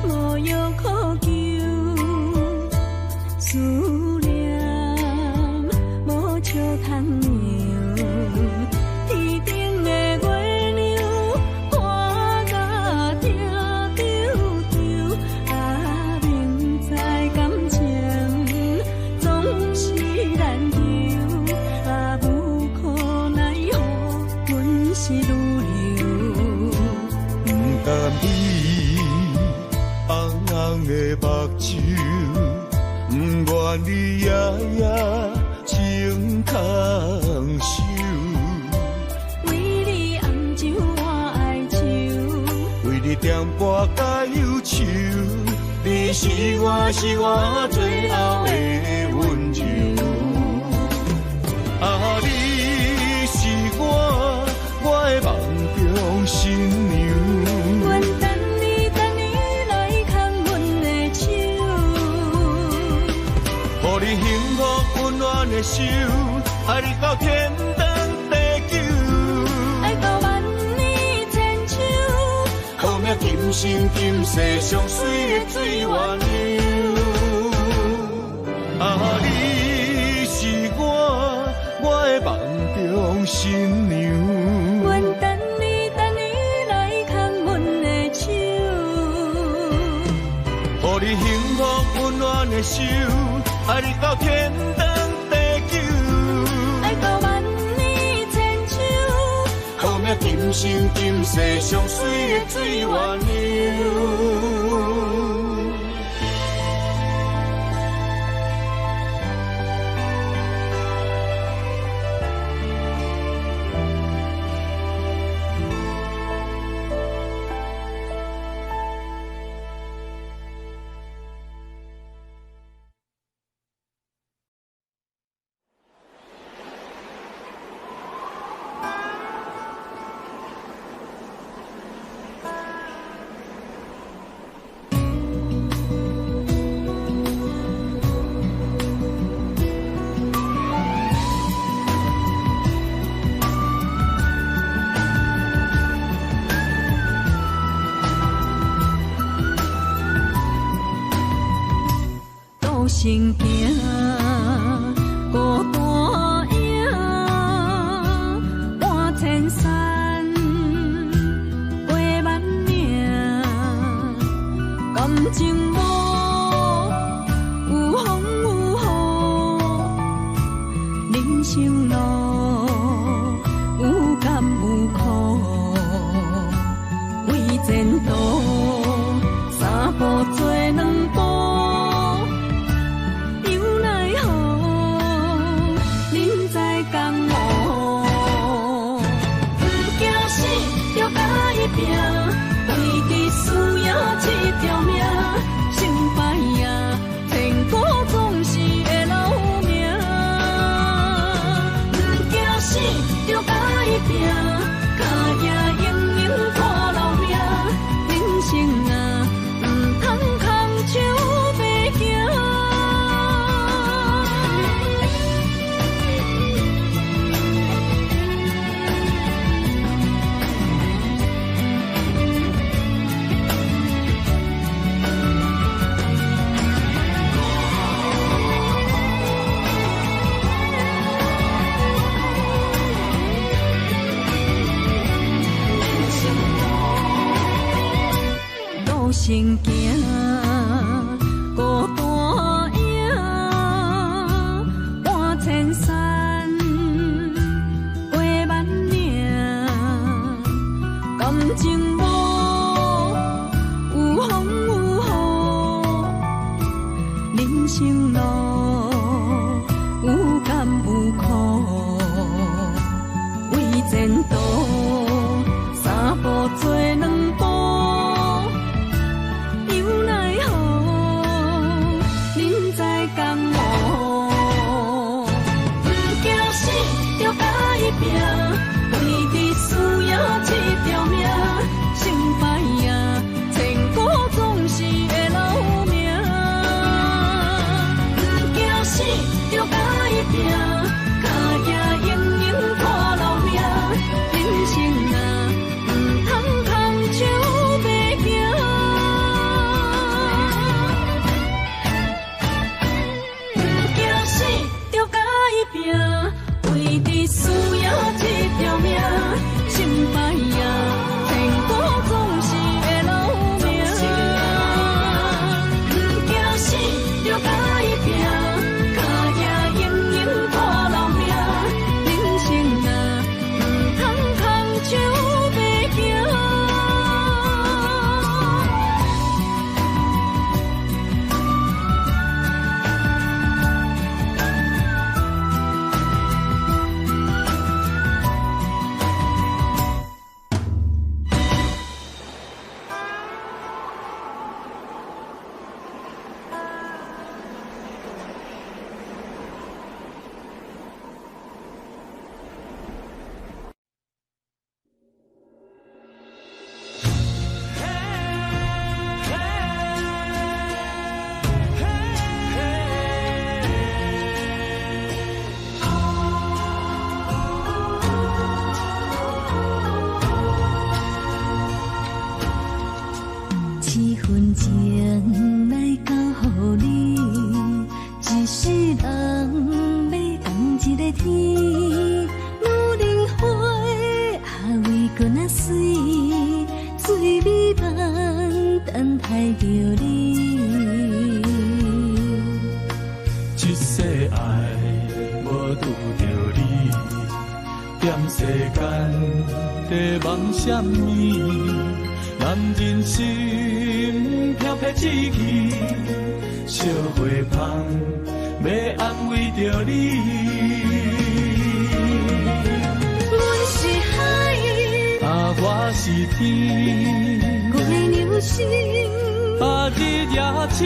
无药可救，思念无笑通描。天顶的月亮看甲定丢丢，啊，明知感情总你，红红的目睭，不愿你夜夜情空守。为你红酒换哀愁，为你点歌甲忧愁，你是我最后的温柔。啊，你是我的梦中新娘。阮等你来牵阮的手，予你幸福温暖的手，爱你到天长地久，爱到万年千秋。好命今生今世上水的水鸳鸯。啊，你是我的梦中新娘。阮等你来牵阮的手，予你幸福温暖的手，爱你到天长地久，爱到万年千秋。好命今生今世上水的水鸳鸯。成行孤单影，半千山，过万岭，感情无有风有雨，人生路有甘有苦，为前途三步做两步。为你需要一条命，成败赢，天高总是会留名。不惊死，就甲伊拼，脚也永远看老命。人生啊，唔通空手白行。成行孤单影，半千山，过万岭，感情无有风有雨，人生路有甘有苦，为前途三步做两步。为你需要一条命，成待着你。一世爱无拄着你，踮世间在梦什么？男人心飘撇志气，小花香要安慰着你。阮是海，我是天，我的流星，日夜星，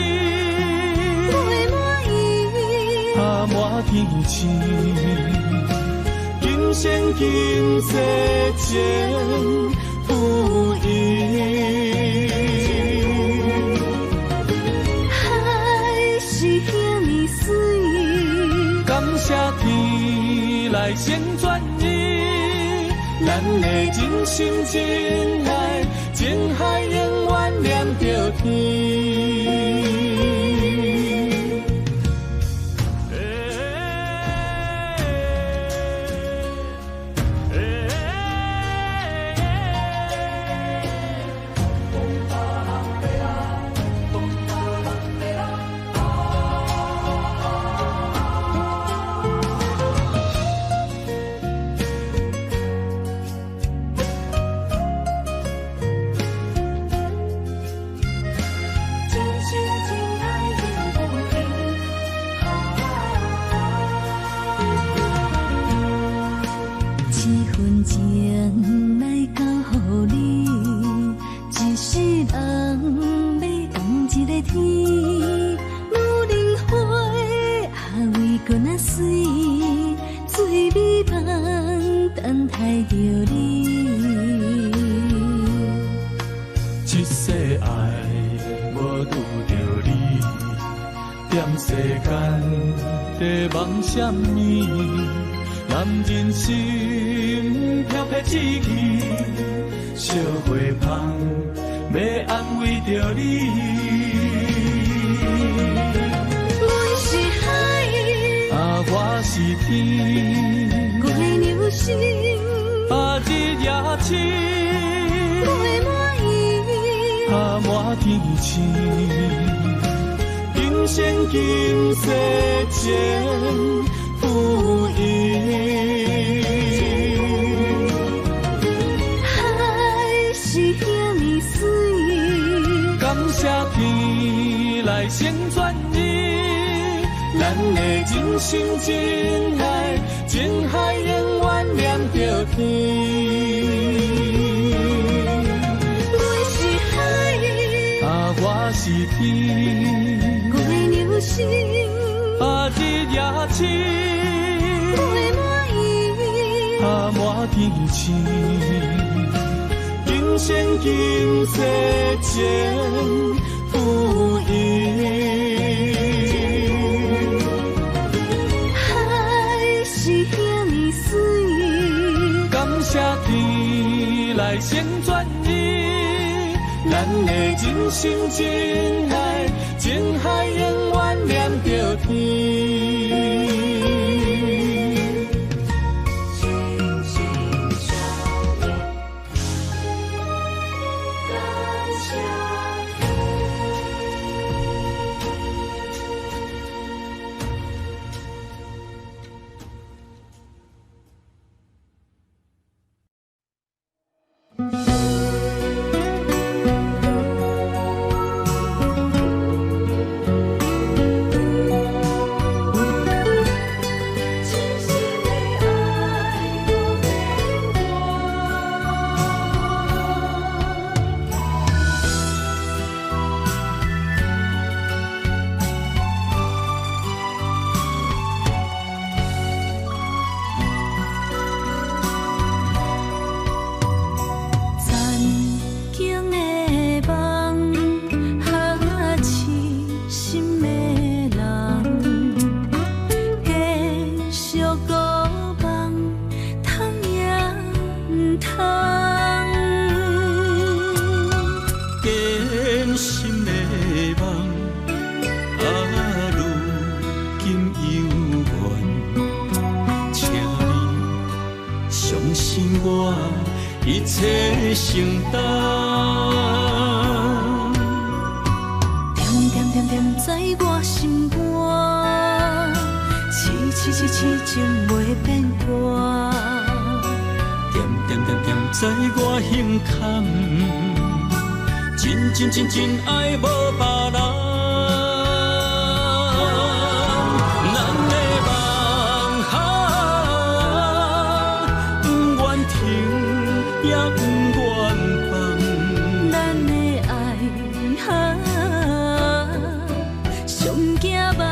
陪满意，满天星，今生今世情不移。海是遐尼水，感谢天来成全你，咱的真心真爱，情海永远念着天。情来交予你，一世人要共一个天。女人花为搁那水，水美梦等待着你。一世爱无拄着你，踮世间在梦什么？男人心飘撇志气，小花香要安慰着你。阮是海，我是天，我的流星，日夜星，陪满意，满天星，今生今世情不移。海是遐尼水，感谢天来成全你，咱的真心真爱，情海永远念着天。阮是海，我是天，我的流星，日夜星，陪满意，满天星，今生今世情不移。海是遐尼水，感谢天来成全你，咱的真心真爱，情海永远念着天。痴情袂变歌。点点点点在我胸坎，真真真真爱无别人。咱的梦想，不愿停也不愿放。咱的爱上惊梦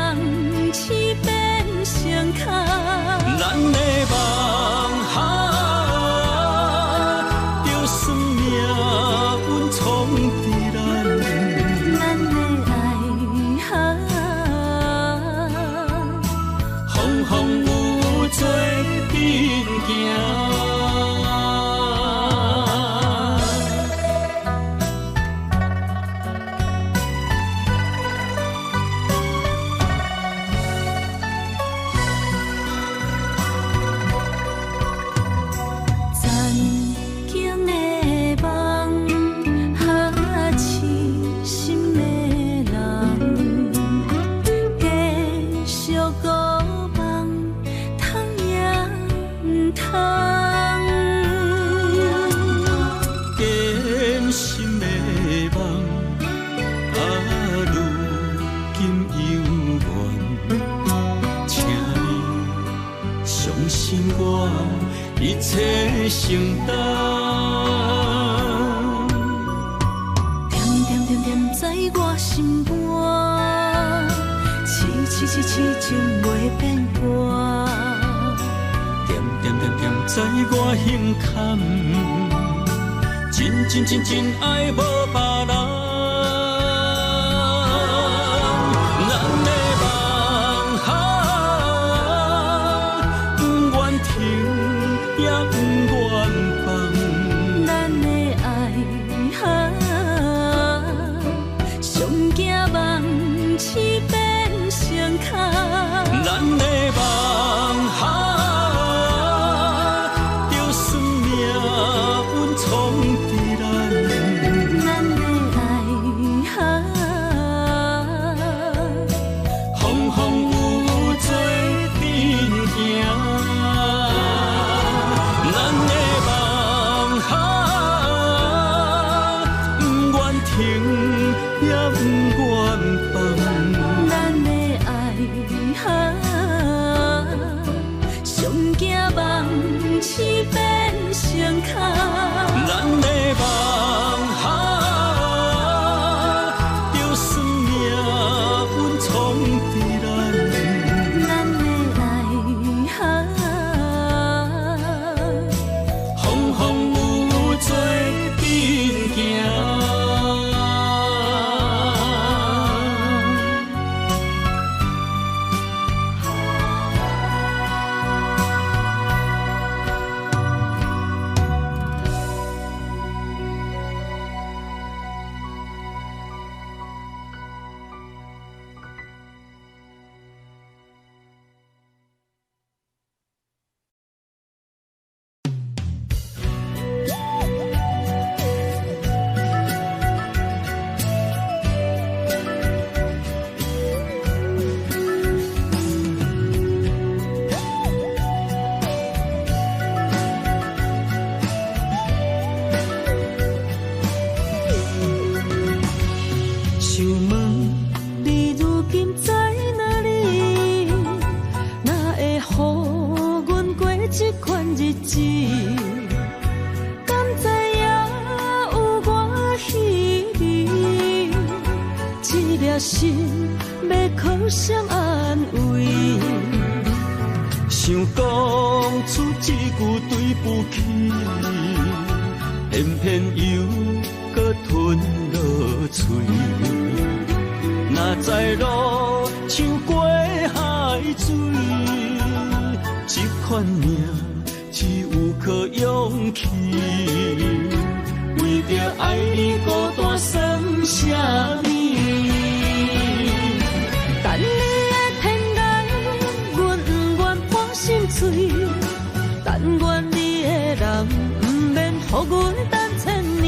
痴变成空。咱的梦想。承担，点点点点在我心肝，痴痴痴痴情袂变歌。点点点点在我胸坎，真真真真爱无别人。咱的梦想，不愿停也不愿放。咱的爱上惊梦痴变成空。咱的梦想。心要靠谁安慰？想讲出一句对不起，偏偏又搁吞落嘴。若知路像过海水，这款命只有靠勇气。为着爱你孤单算什么？等你的天涯，阮不愿破心碎。但愿你的人不免予阮等千年。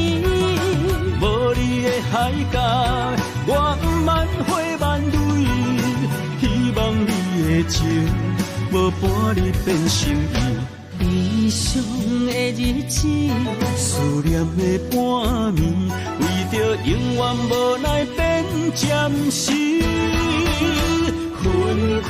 无你的海角，我不万回万泪。希望你的情无伴你变心意。悲伤的日子，思念的半暝，为着永远无奈变暂时分开。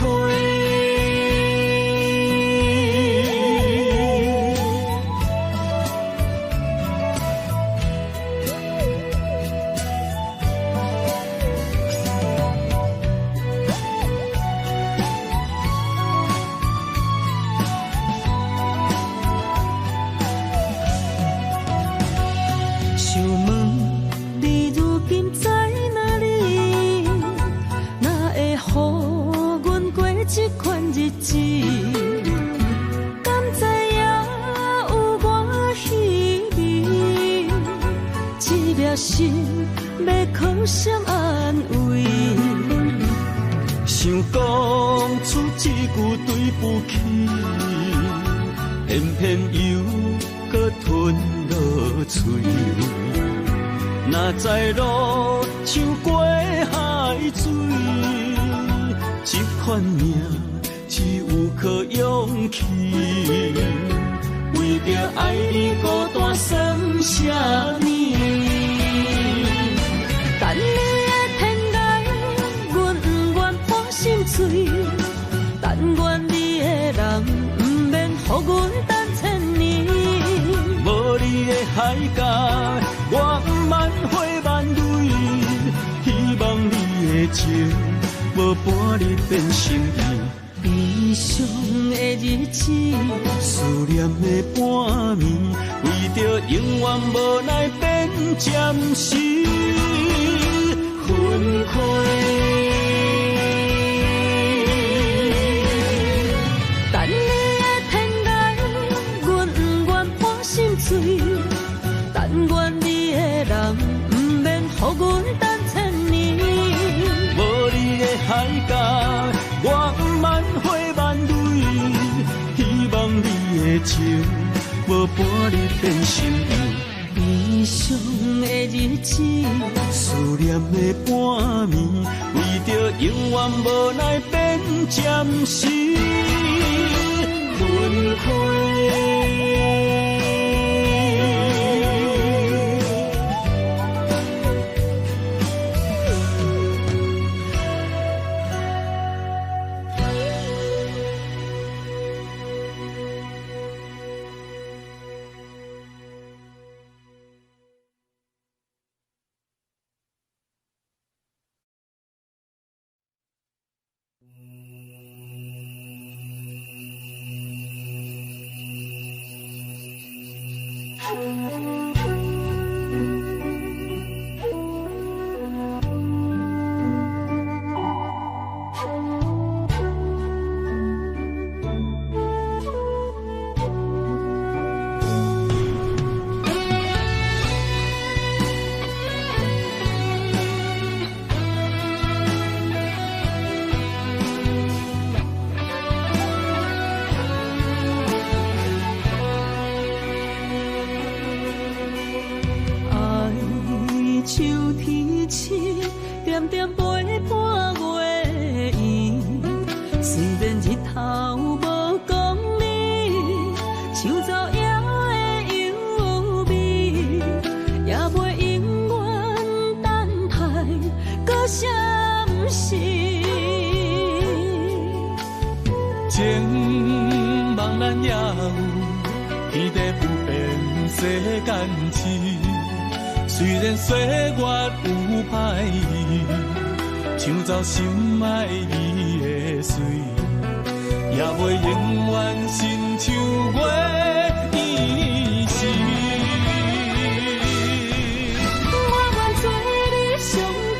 心要靠谁安慰？想讲出一句对不起，偏偏又搁吞落嘴。若知路像过海水，这款命只有靠勇气。为着爱你孤单算啥年？等你的天涯，阮不愿破心碎。但愿你的人，不免予阮等千年。无你的海角，我万回万泪。希望你的情，无伴你变心意。悲伤的日子，思念的半暝，为着永远无奈变暂时分开。等你的天涯，阮不愿破心碎。但愿你的人，不免予阮等千年。无你的海角，我万回万泪。希望你的情，无伴你变心意。悲伤的日子，思念的半暝，为着永远无奈变暂时分开。情茫然也有天地不变世间事，虽然岁月有歹意，抢走心爱伊的水，也袂永远亲像月伊时。我愿做你上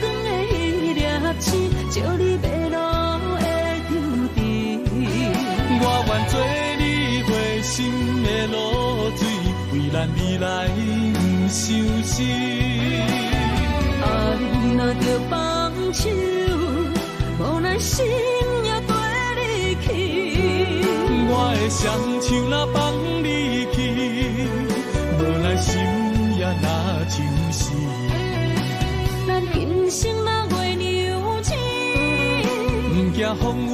光的迄粒星，照你迷路的丢滴。我愿做你回心的露水，为咱未来不伤心。爱若着放手，无奈心也跟你去。我的双手若放你去，无奈心也若像死。咱今生若月牛星，不惊风雨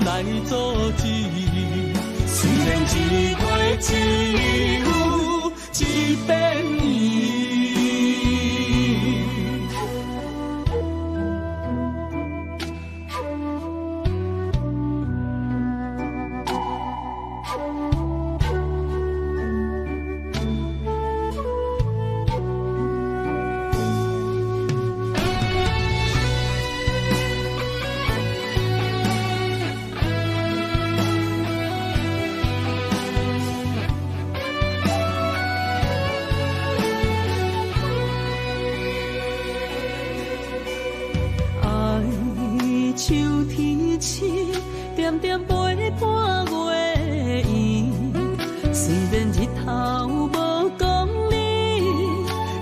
来阻止。有一遍伊。像天星点点陪伴月圆，虽然日头无讲理，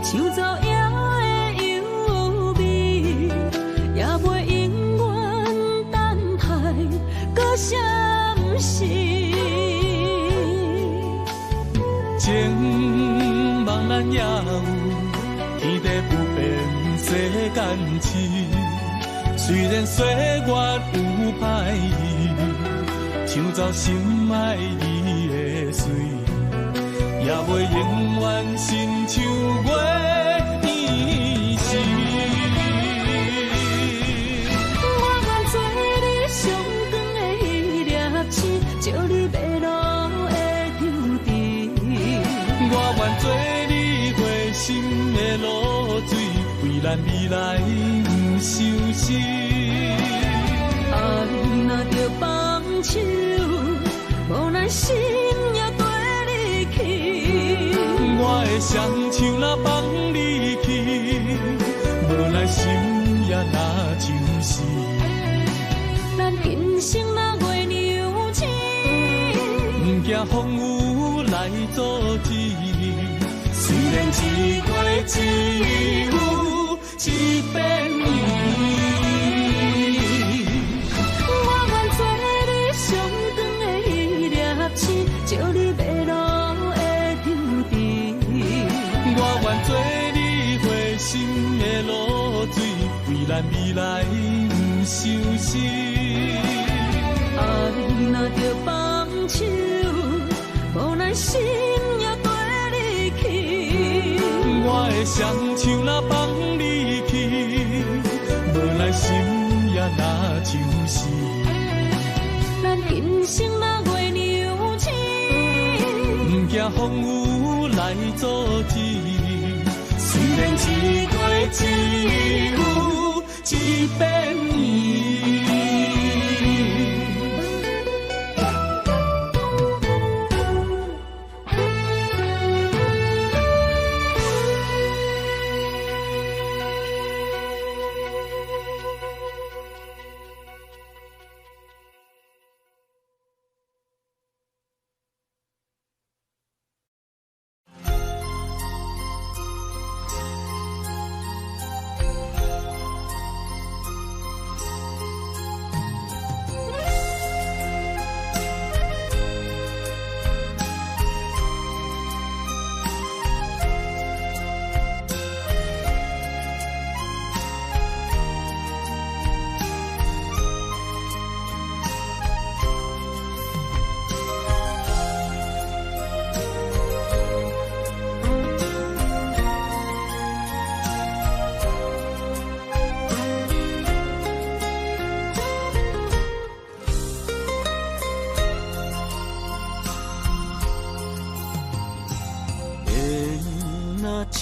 像走野的优美，也袂永远等待搁闪逝。情茫然也有天地不变世间事。虽然岁月有歹意，抢走心爱伊的水，也袂永远亲像月圆时。我愿做你上长的迄粒星，照你迷路的丢滴。我愿做你回心的露水，为咱未来不相思。爱若着放手，无咱心也跟你去。我的双手若放你去，无咱心也若像是。咱今生若月娘亲，不惊风雨来阻止。虽然一月只有一遍伊。照你迷路的丢滴，我愿做你回心的露水，为咱未来不相思。爱若着放手，无咱心也跟你去。我的双手若放你去，无咱心也若像是。咱今生若月娘亲，不惊风雨来阻止。虽然一月只有一遍伊。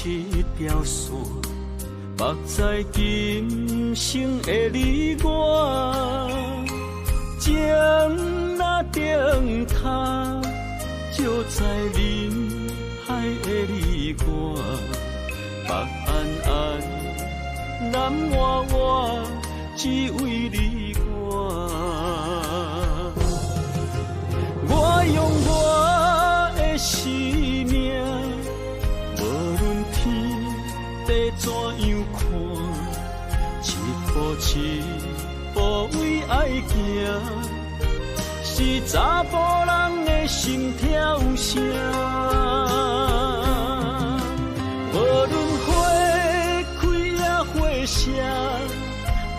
一条线，目在今生的你我，情若灯塔，照在人海的你我，北安安，南活活，只为你我。我用我的生命。怎样看？一步一步为爱行，是查甫人的心跳声。无论花开也花谢，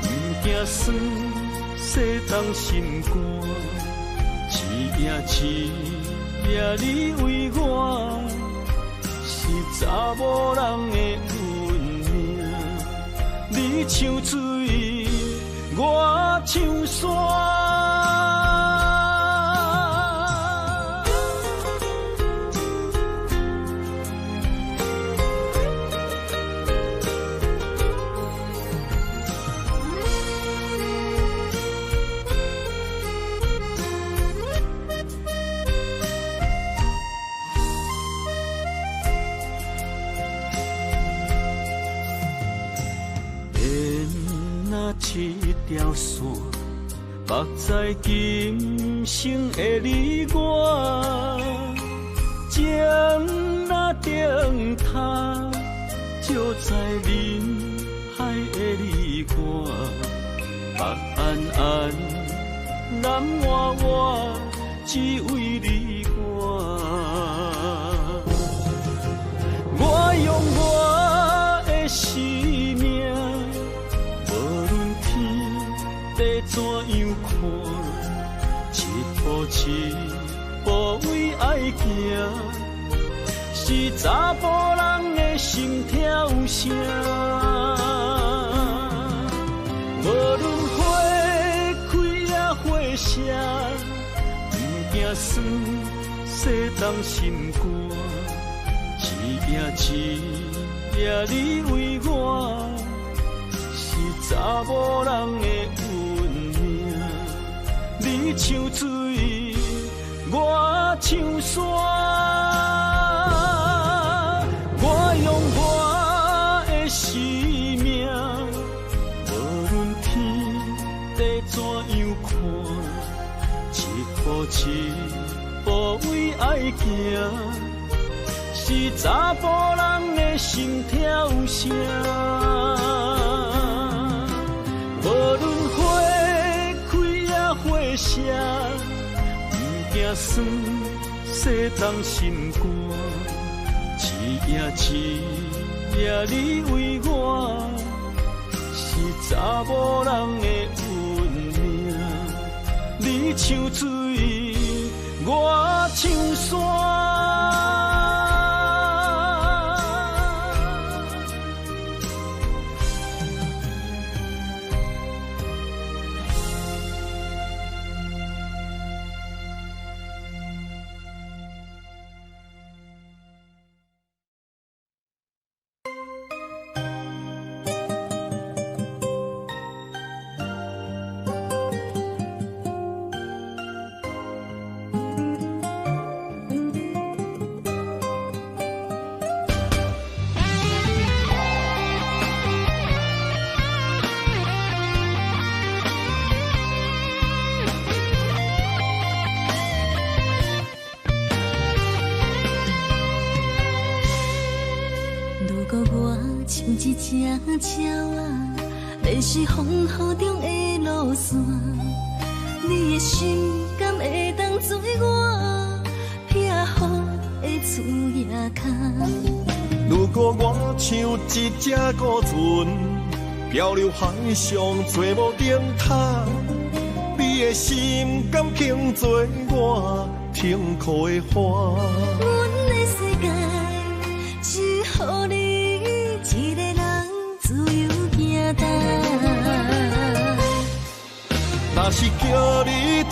不惊酸洗冻心肝，一夜一也你为我是查某人的运命。你像水，我像山。一条线，绑在今生的你我，情若灯塔，照在人海的你我，北暗暗，南弯弯，只为你我。我用我的生命。地怎样看？一步一步为爱行，是查甫人的心跳声。无论花开也花谢，不惊酸洗冻心肝。一夜你为我，是查某人的你像水，我像山。我用我的生命，无论天地怎样看，一步一步为爱行，是查甫人的心跳声。无论花花谢，不惊酸，洗冻心肝。一夜你为我，是查某人的运命。你像水，我像山。一只鸟啊，迷失风雨中的路线，你的心敢会当做我避雨的厝野脚？如果我像一只孤船，漂流海上做无灯塔，你的心敢肯做我痛苦的花？阮的世界只予你。一个人自由行踏，若是叫你跟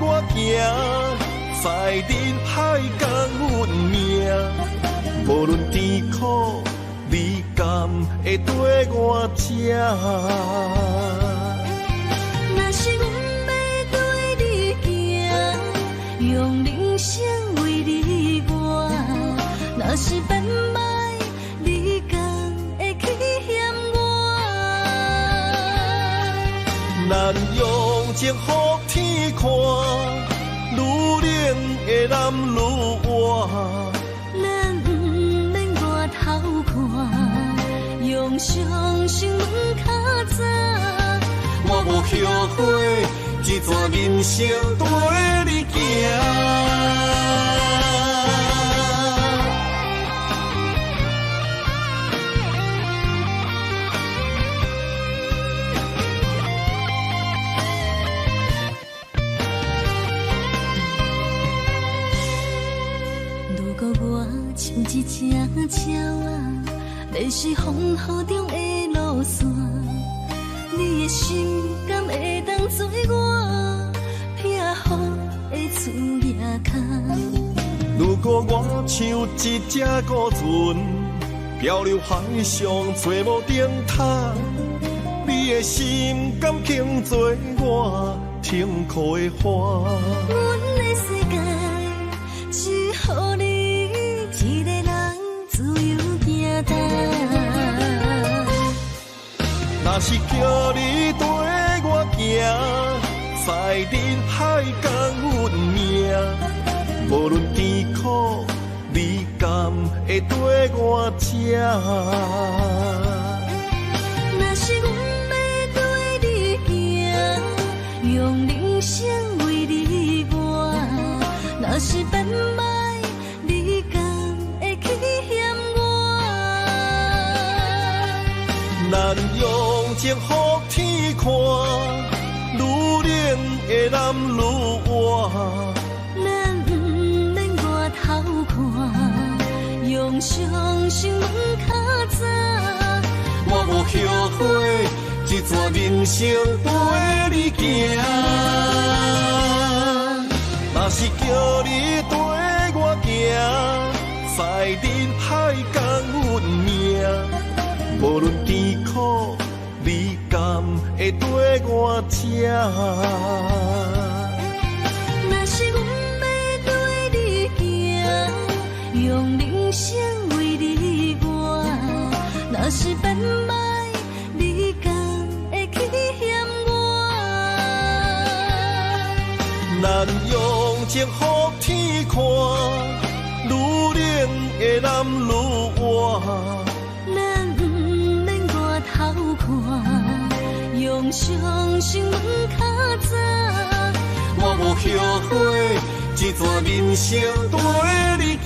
我行，在人海共阮命，无论甜苦，你敢会跟我吃？若是阮要对你行，用人生为你活，若是变歹，你敢？咱用情予天看，愈冷的男愈活。咱不免外头看，用双心问较早。我无后悔，一段人生跟你行。鸟啊，便是风雨中的路线。你的心敢会当做我避雨的厝野脚？如果我像一只孤船，漂流海上找无顶塔，你的心敢肯做我停靠的花？阮的世界只予你一个人自由行踏。若是叫你跟我行，在人海共阮命，无论甜苦，你敢会跟我吃？若是阮要对你行，用人生为你活，若是变歹，你敢会去嫌我？咱用情予天看，愈冷的男愈活。咱不免外头看，用双心问较早。我无后悔，这段人生陪你行。若是叫你跟我行，在人海共阮命，无论甜苦，你敢会跟我吃？若是阮要对你行，用人生为你活，若是变歹，你敢会去嫌我？咱用情予天看，愈冷的男愈活。咱不免外头看，用双心问较早。我无后悔，这段人生陪你行。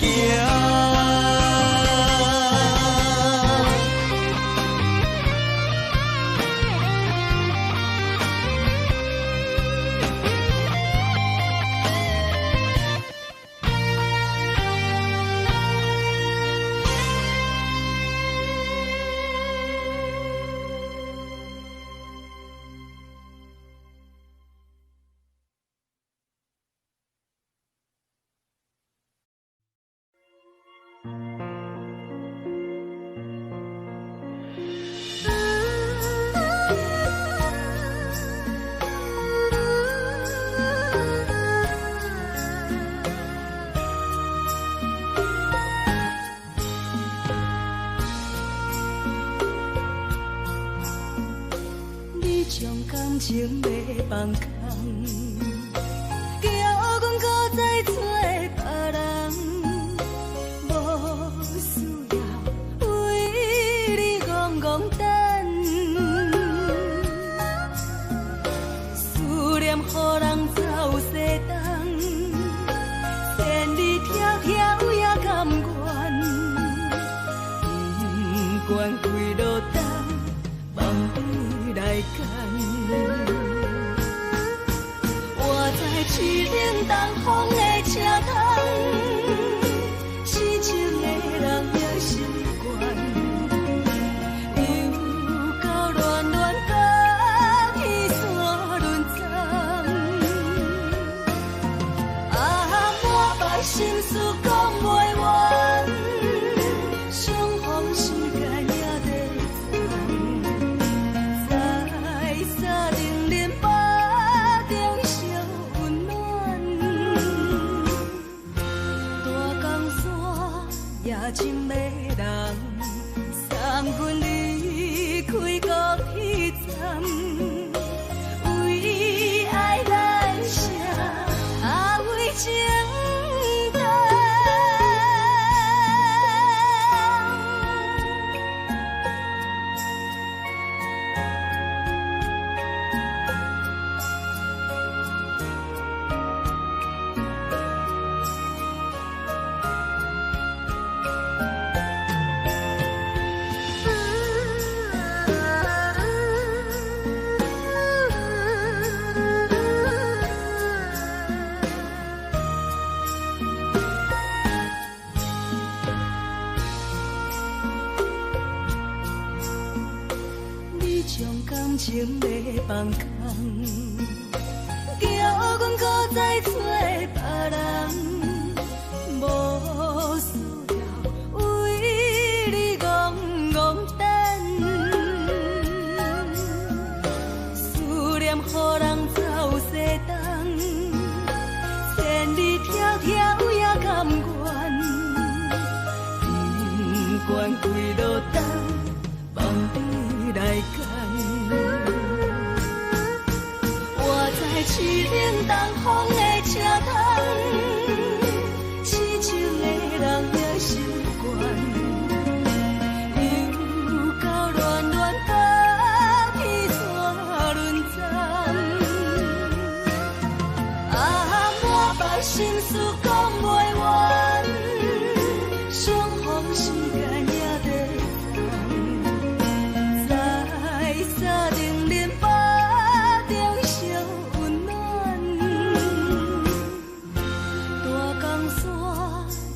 情要放空，叫阮搁再找别人，无需要为你戆戆等，思念予人走西东，千里迢迢也甘愿，不管几落冬，梦归来干。我在凄冷东风的车头，痴情的人也习惯，又到乱乱甲彼山论战。啊，满腹心事讲袂完，相逢时间也在长。在沙冷冷巴中烧温暖，你将感情要放空，叫阮搁再找别人，无需要为你戆戆等，思念予人走西东，千里迢迢也甘愿，不管几路灯。来干，我在痴冷东风的车头，痴情的人也习惯，又到乱乱把天山轮转，满腹心事讲袂完，相逢时间也在。沙定连巴中烧温暖，大江山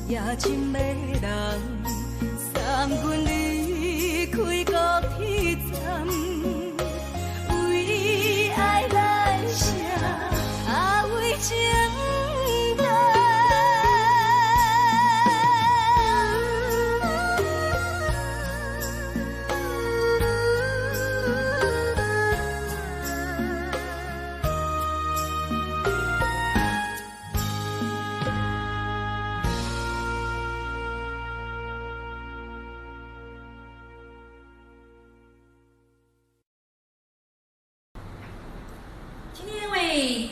也真迷人，送阮离开高铁站，为爱来写为情长。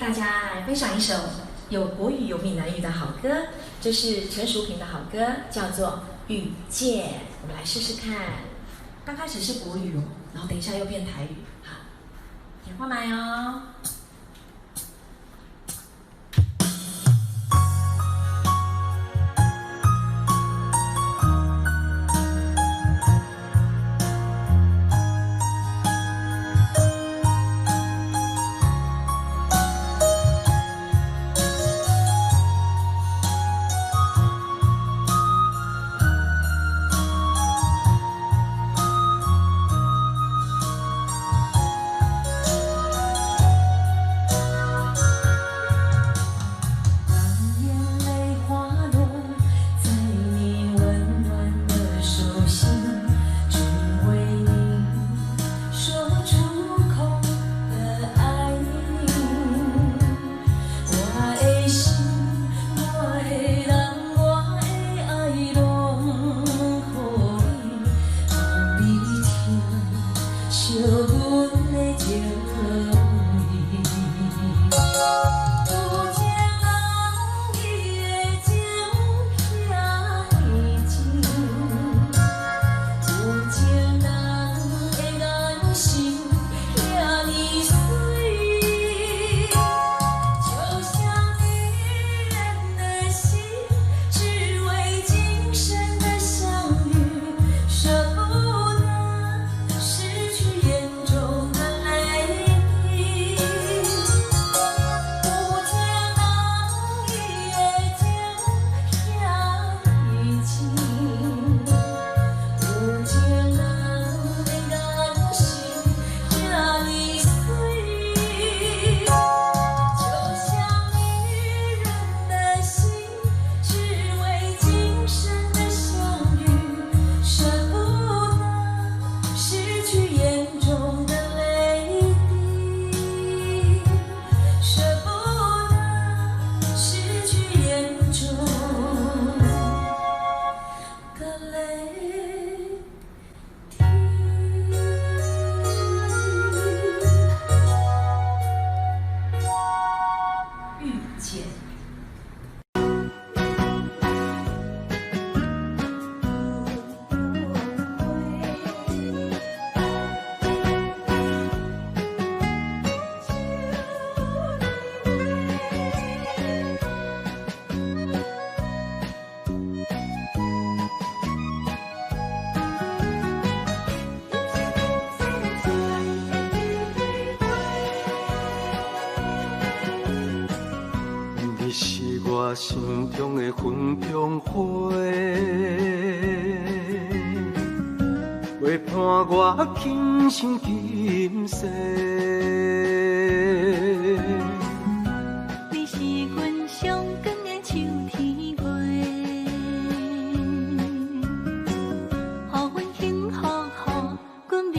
大家来分享一首有国语有闽南语的好歌，这是陈淑萍的好歌，叫做《遇见》。我们来试试看，刚开始是国语哦，然后等一下又变台语，好，点换麦哦。我心中的云中花，陪伴我今生今世。你是阮上光的秋天月，予阮幸福予阮美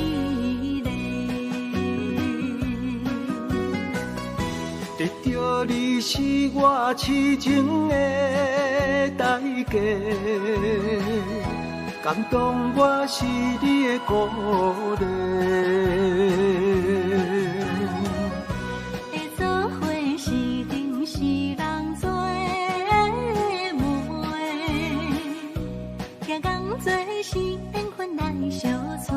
丽。得到你是我痴情的代价。感动我是你的鼓励，会做伙是定是人做媒，听讲做是缘分来相找，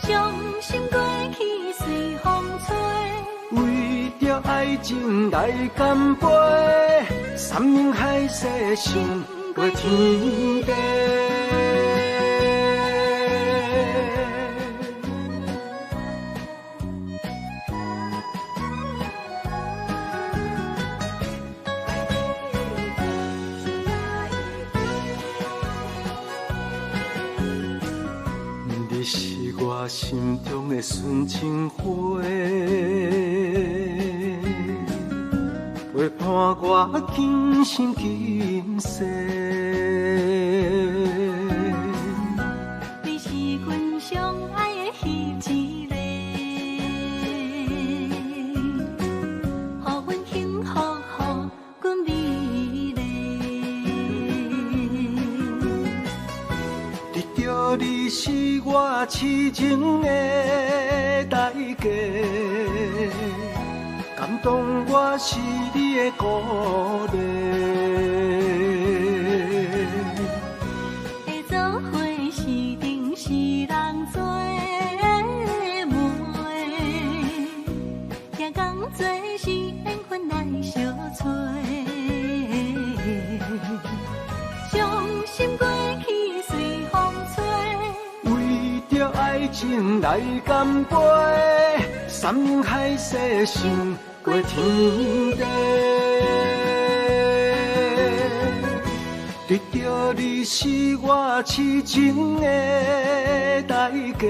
伤心过去随风吹，为着爱情来干杯，山盟海誓心。过天地，你是我心中的纯情花。陪伴我今生今世，你是阮上爱的彼一个，予阮幸福予阮美丽。得到你是我痴情的代价。感动我是你的鼓励，会做伙是定是人做媒，听讲做是缘分来相找，伤心过去随风吹，为着爱情来干杯，山盟海誓心。过天地，得到你是我痴情的代价。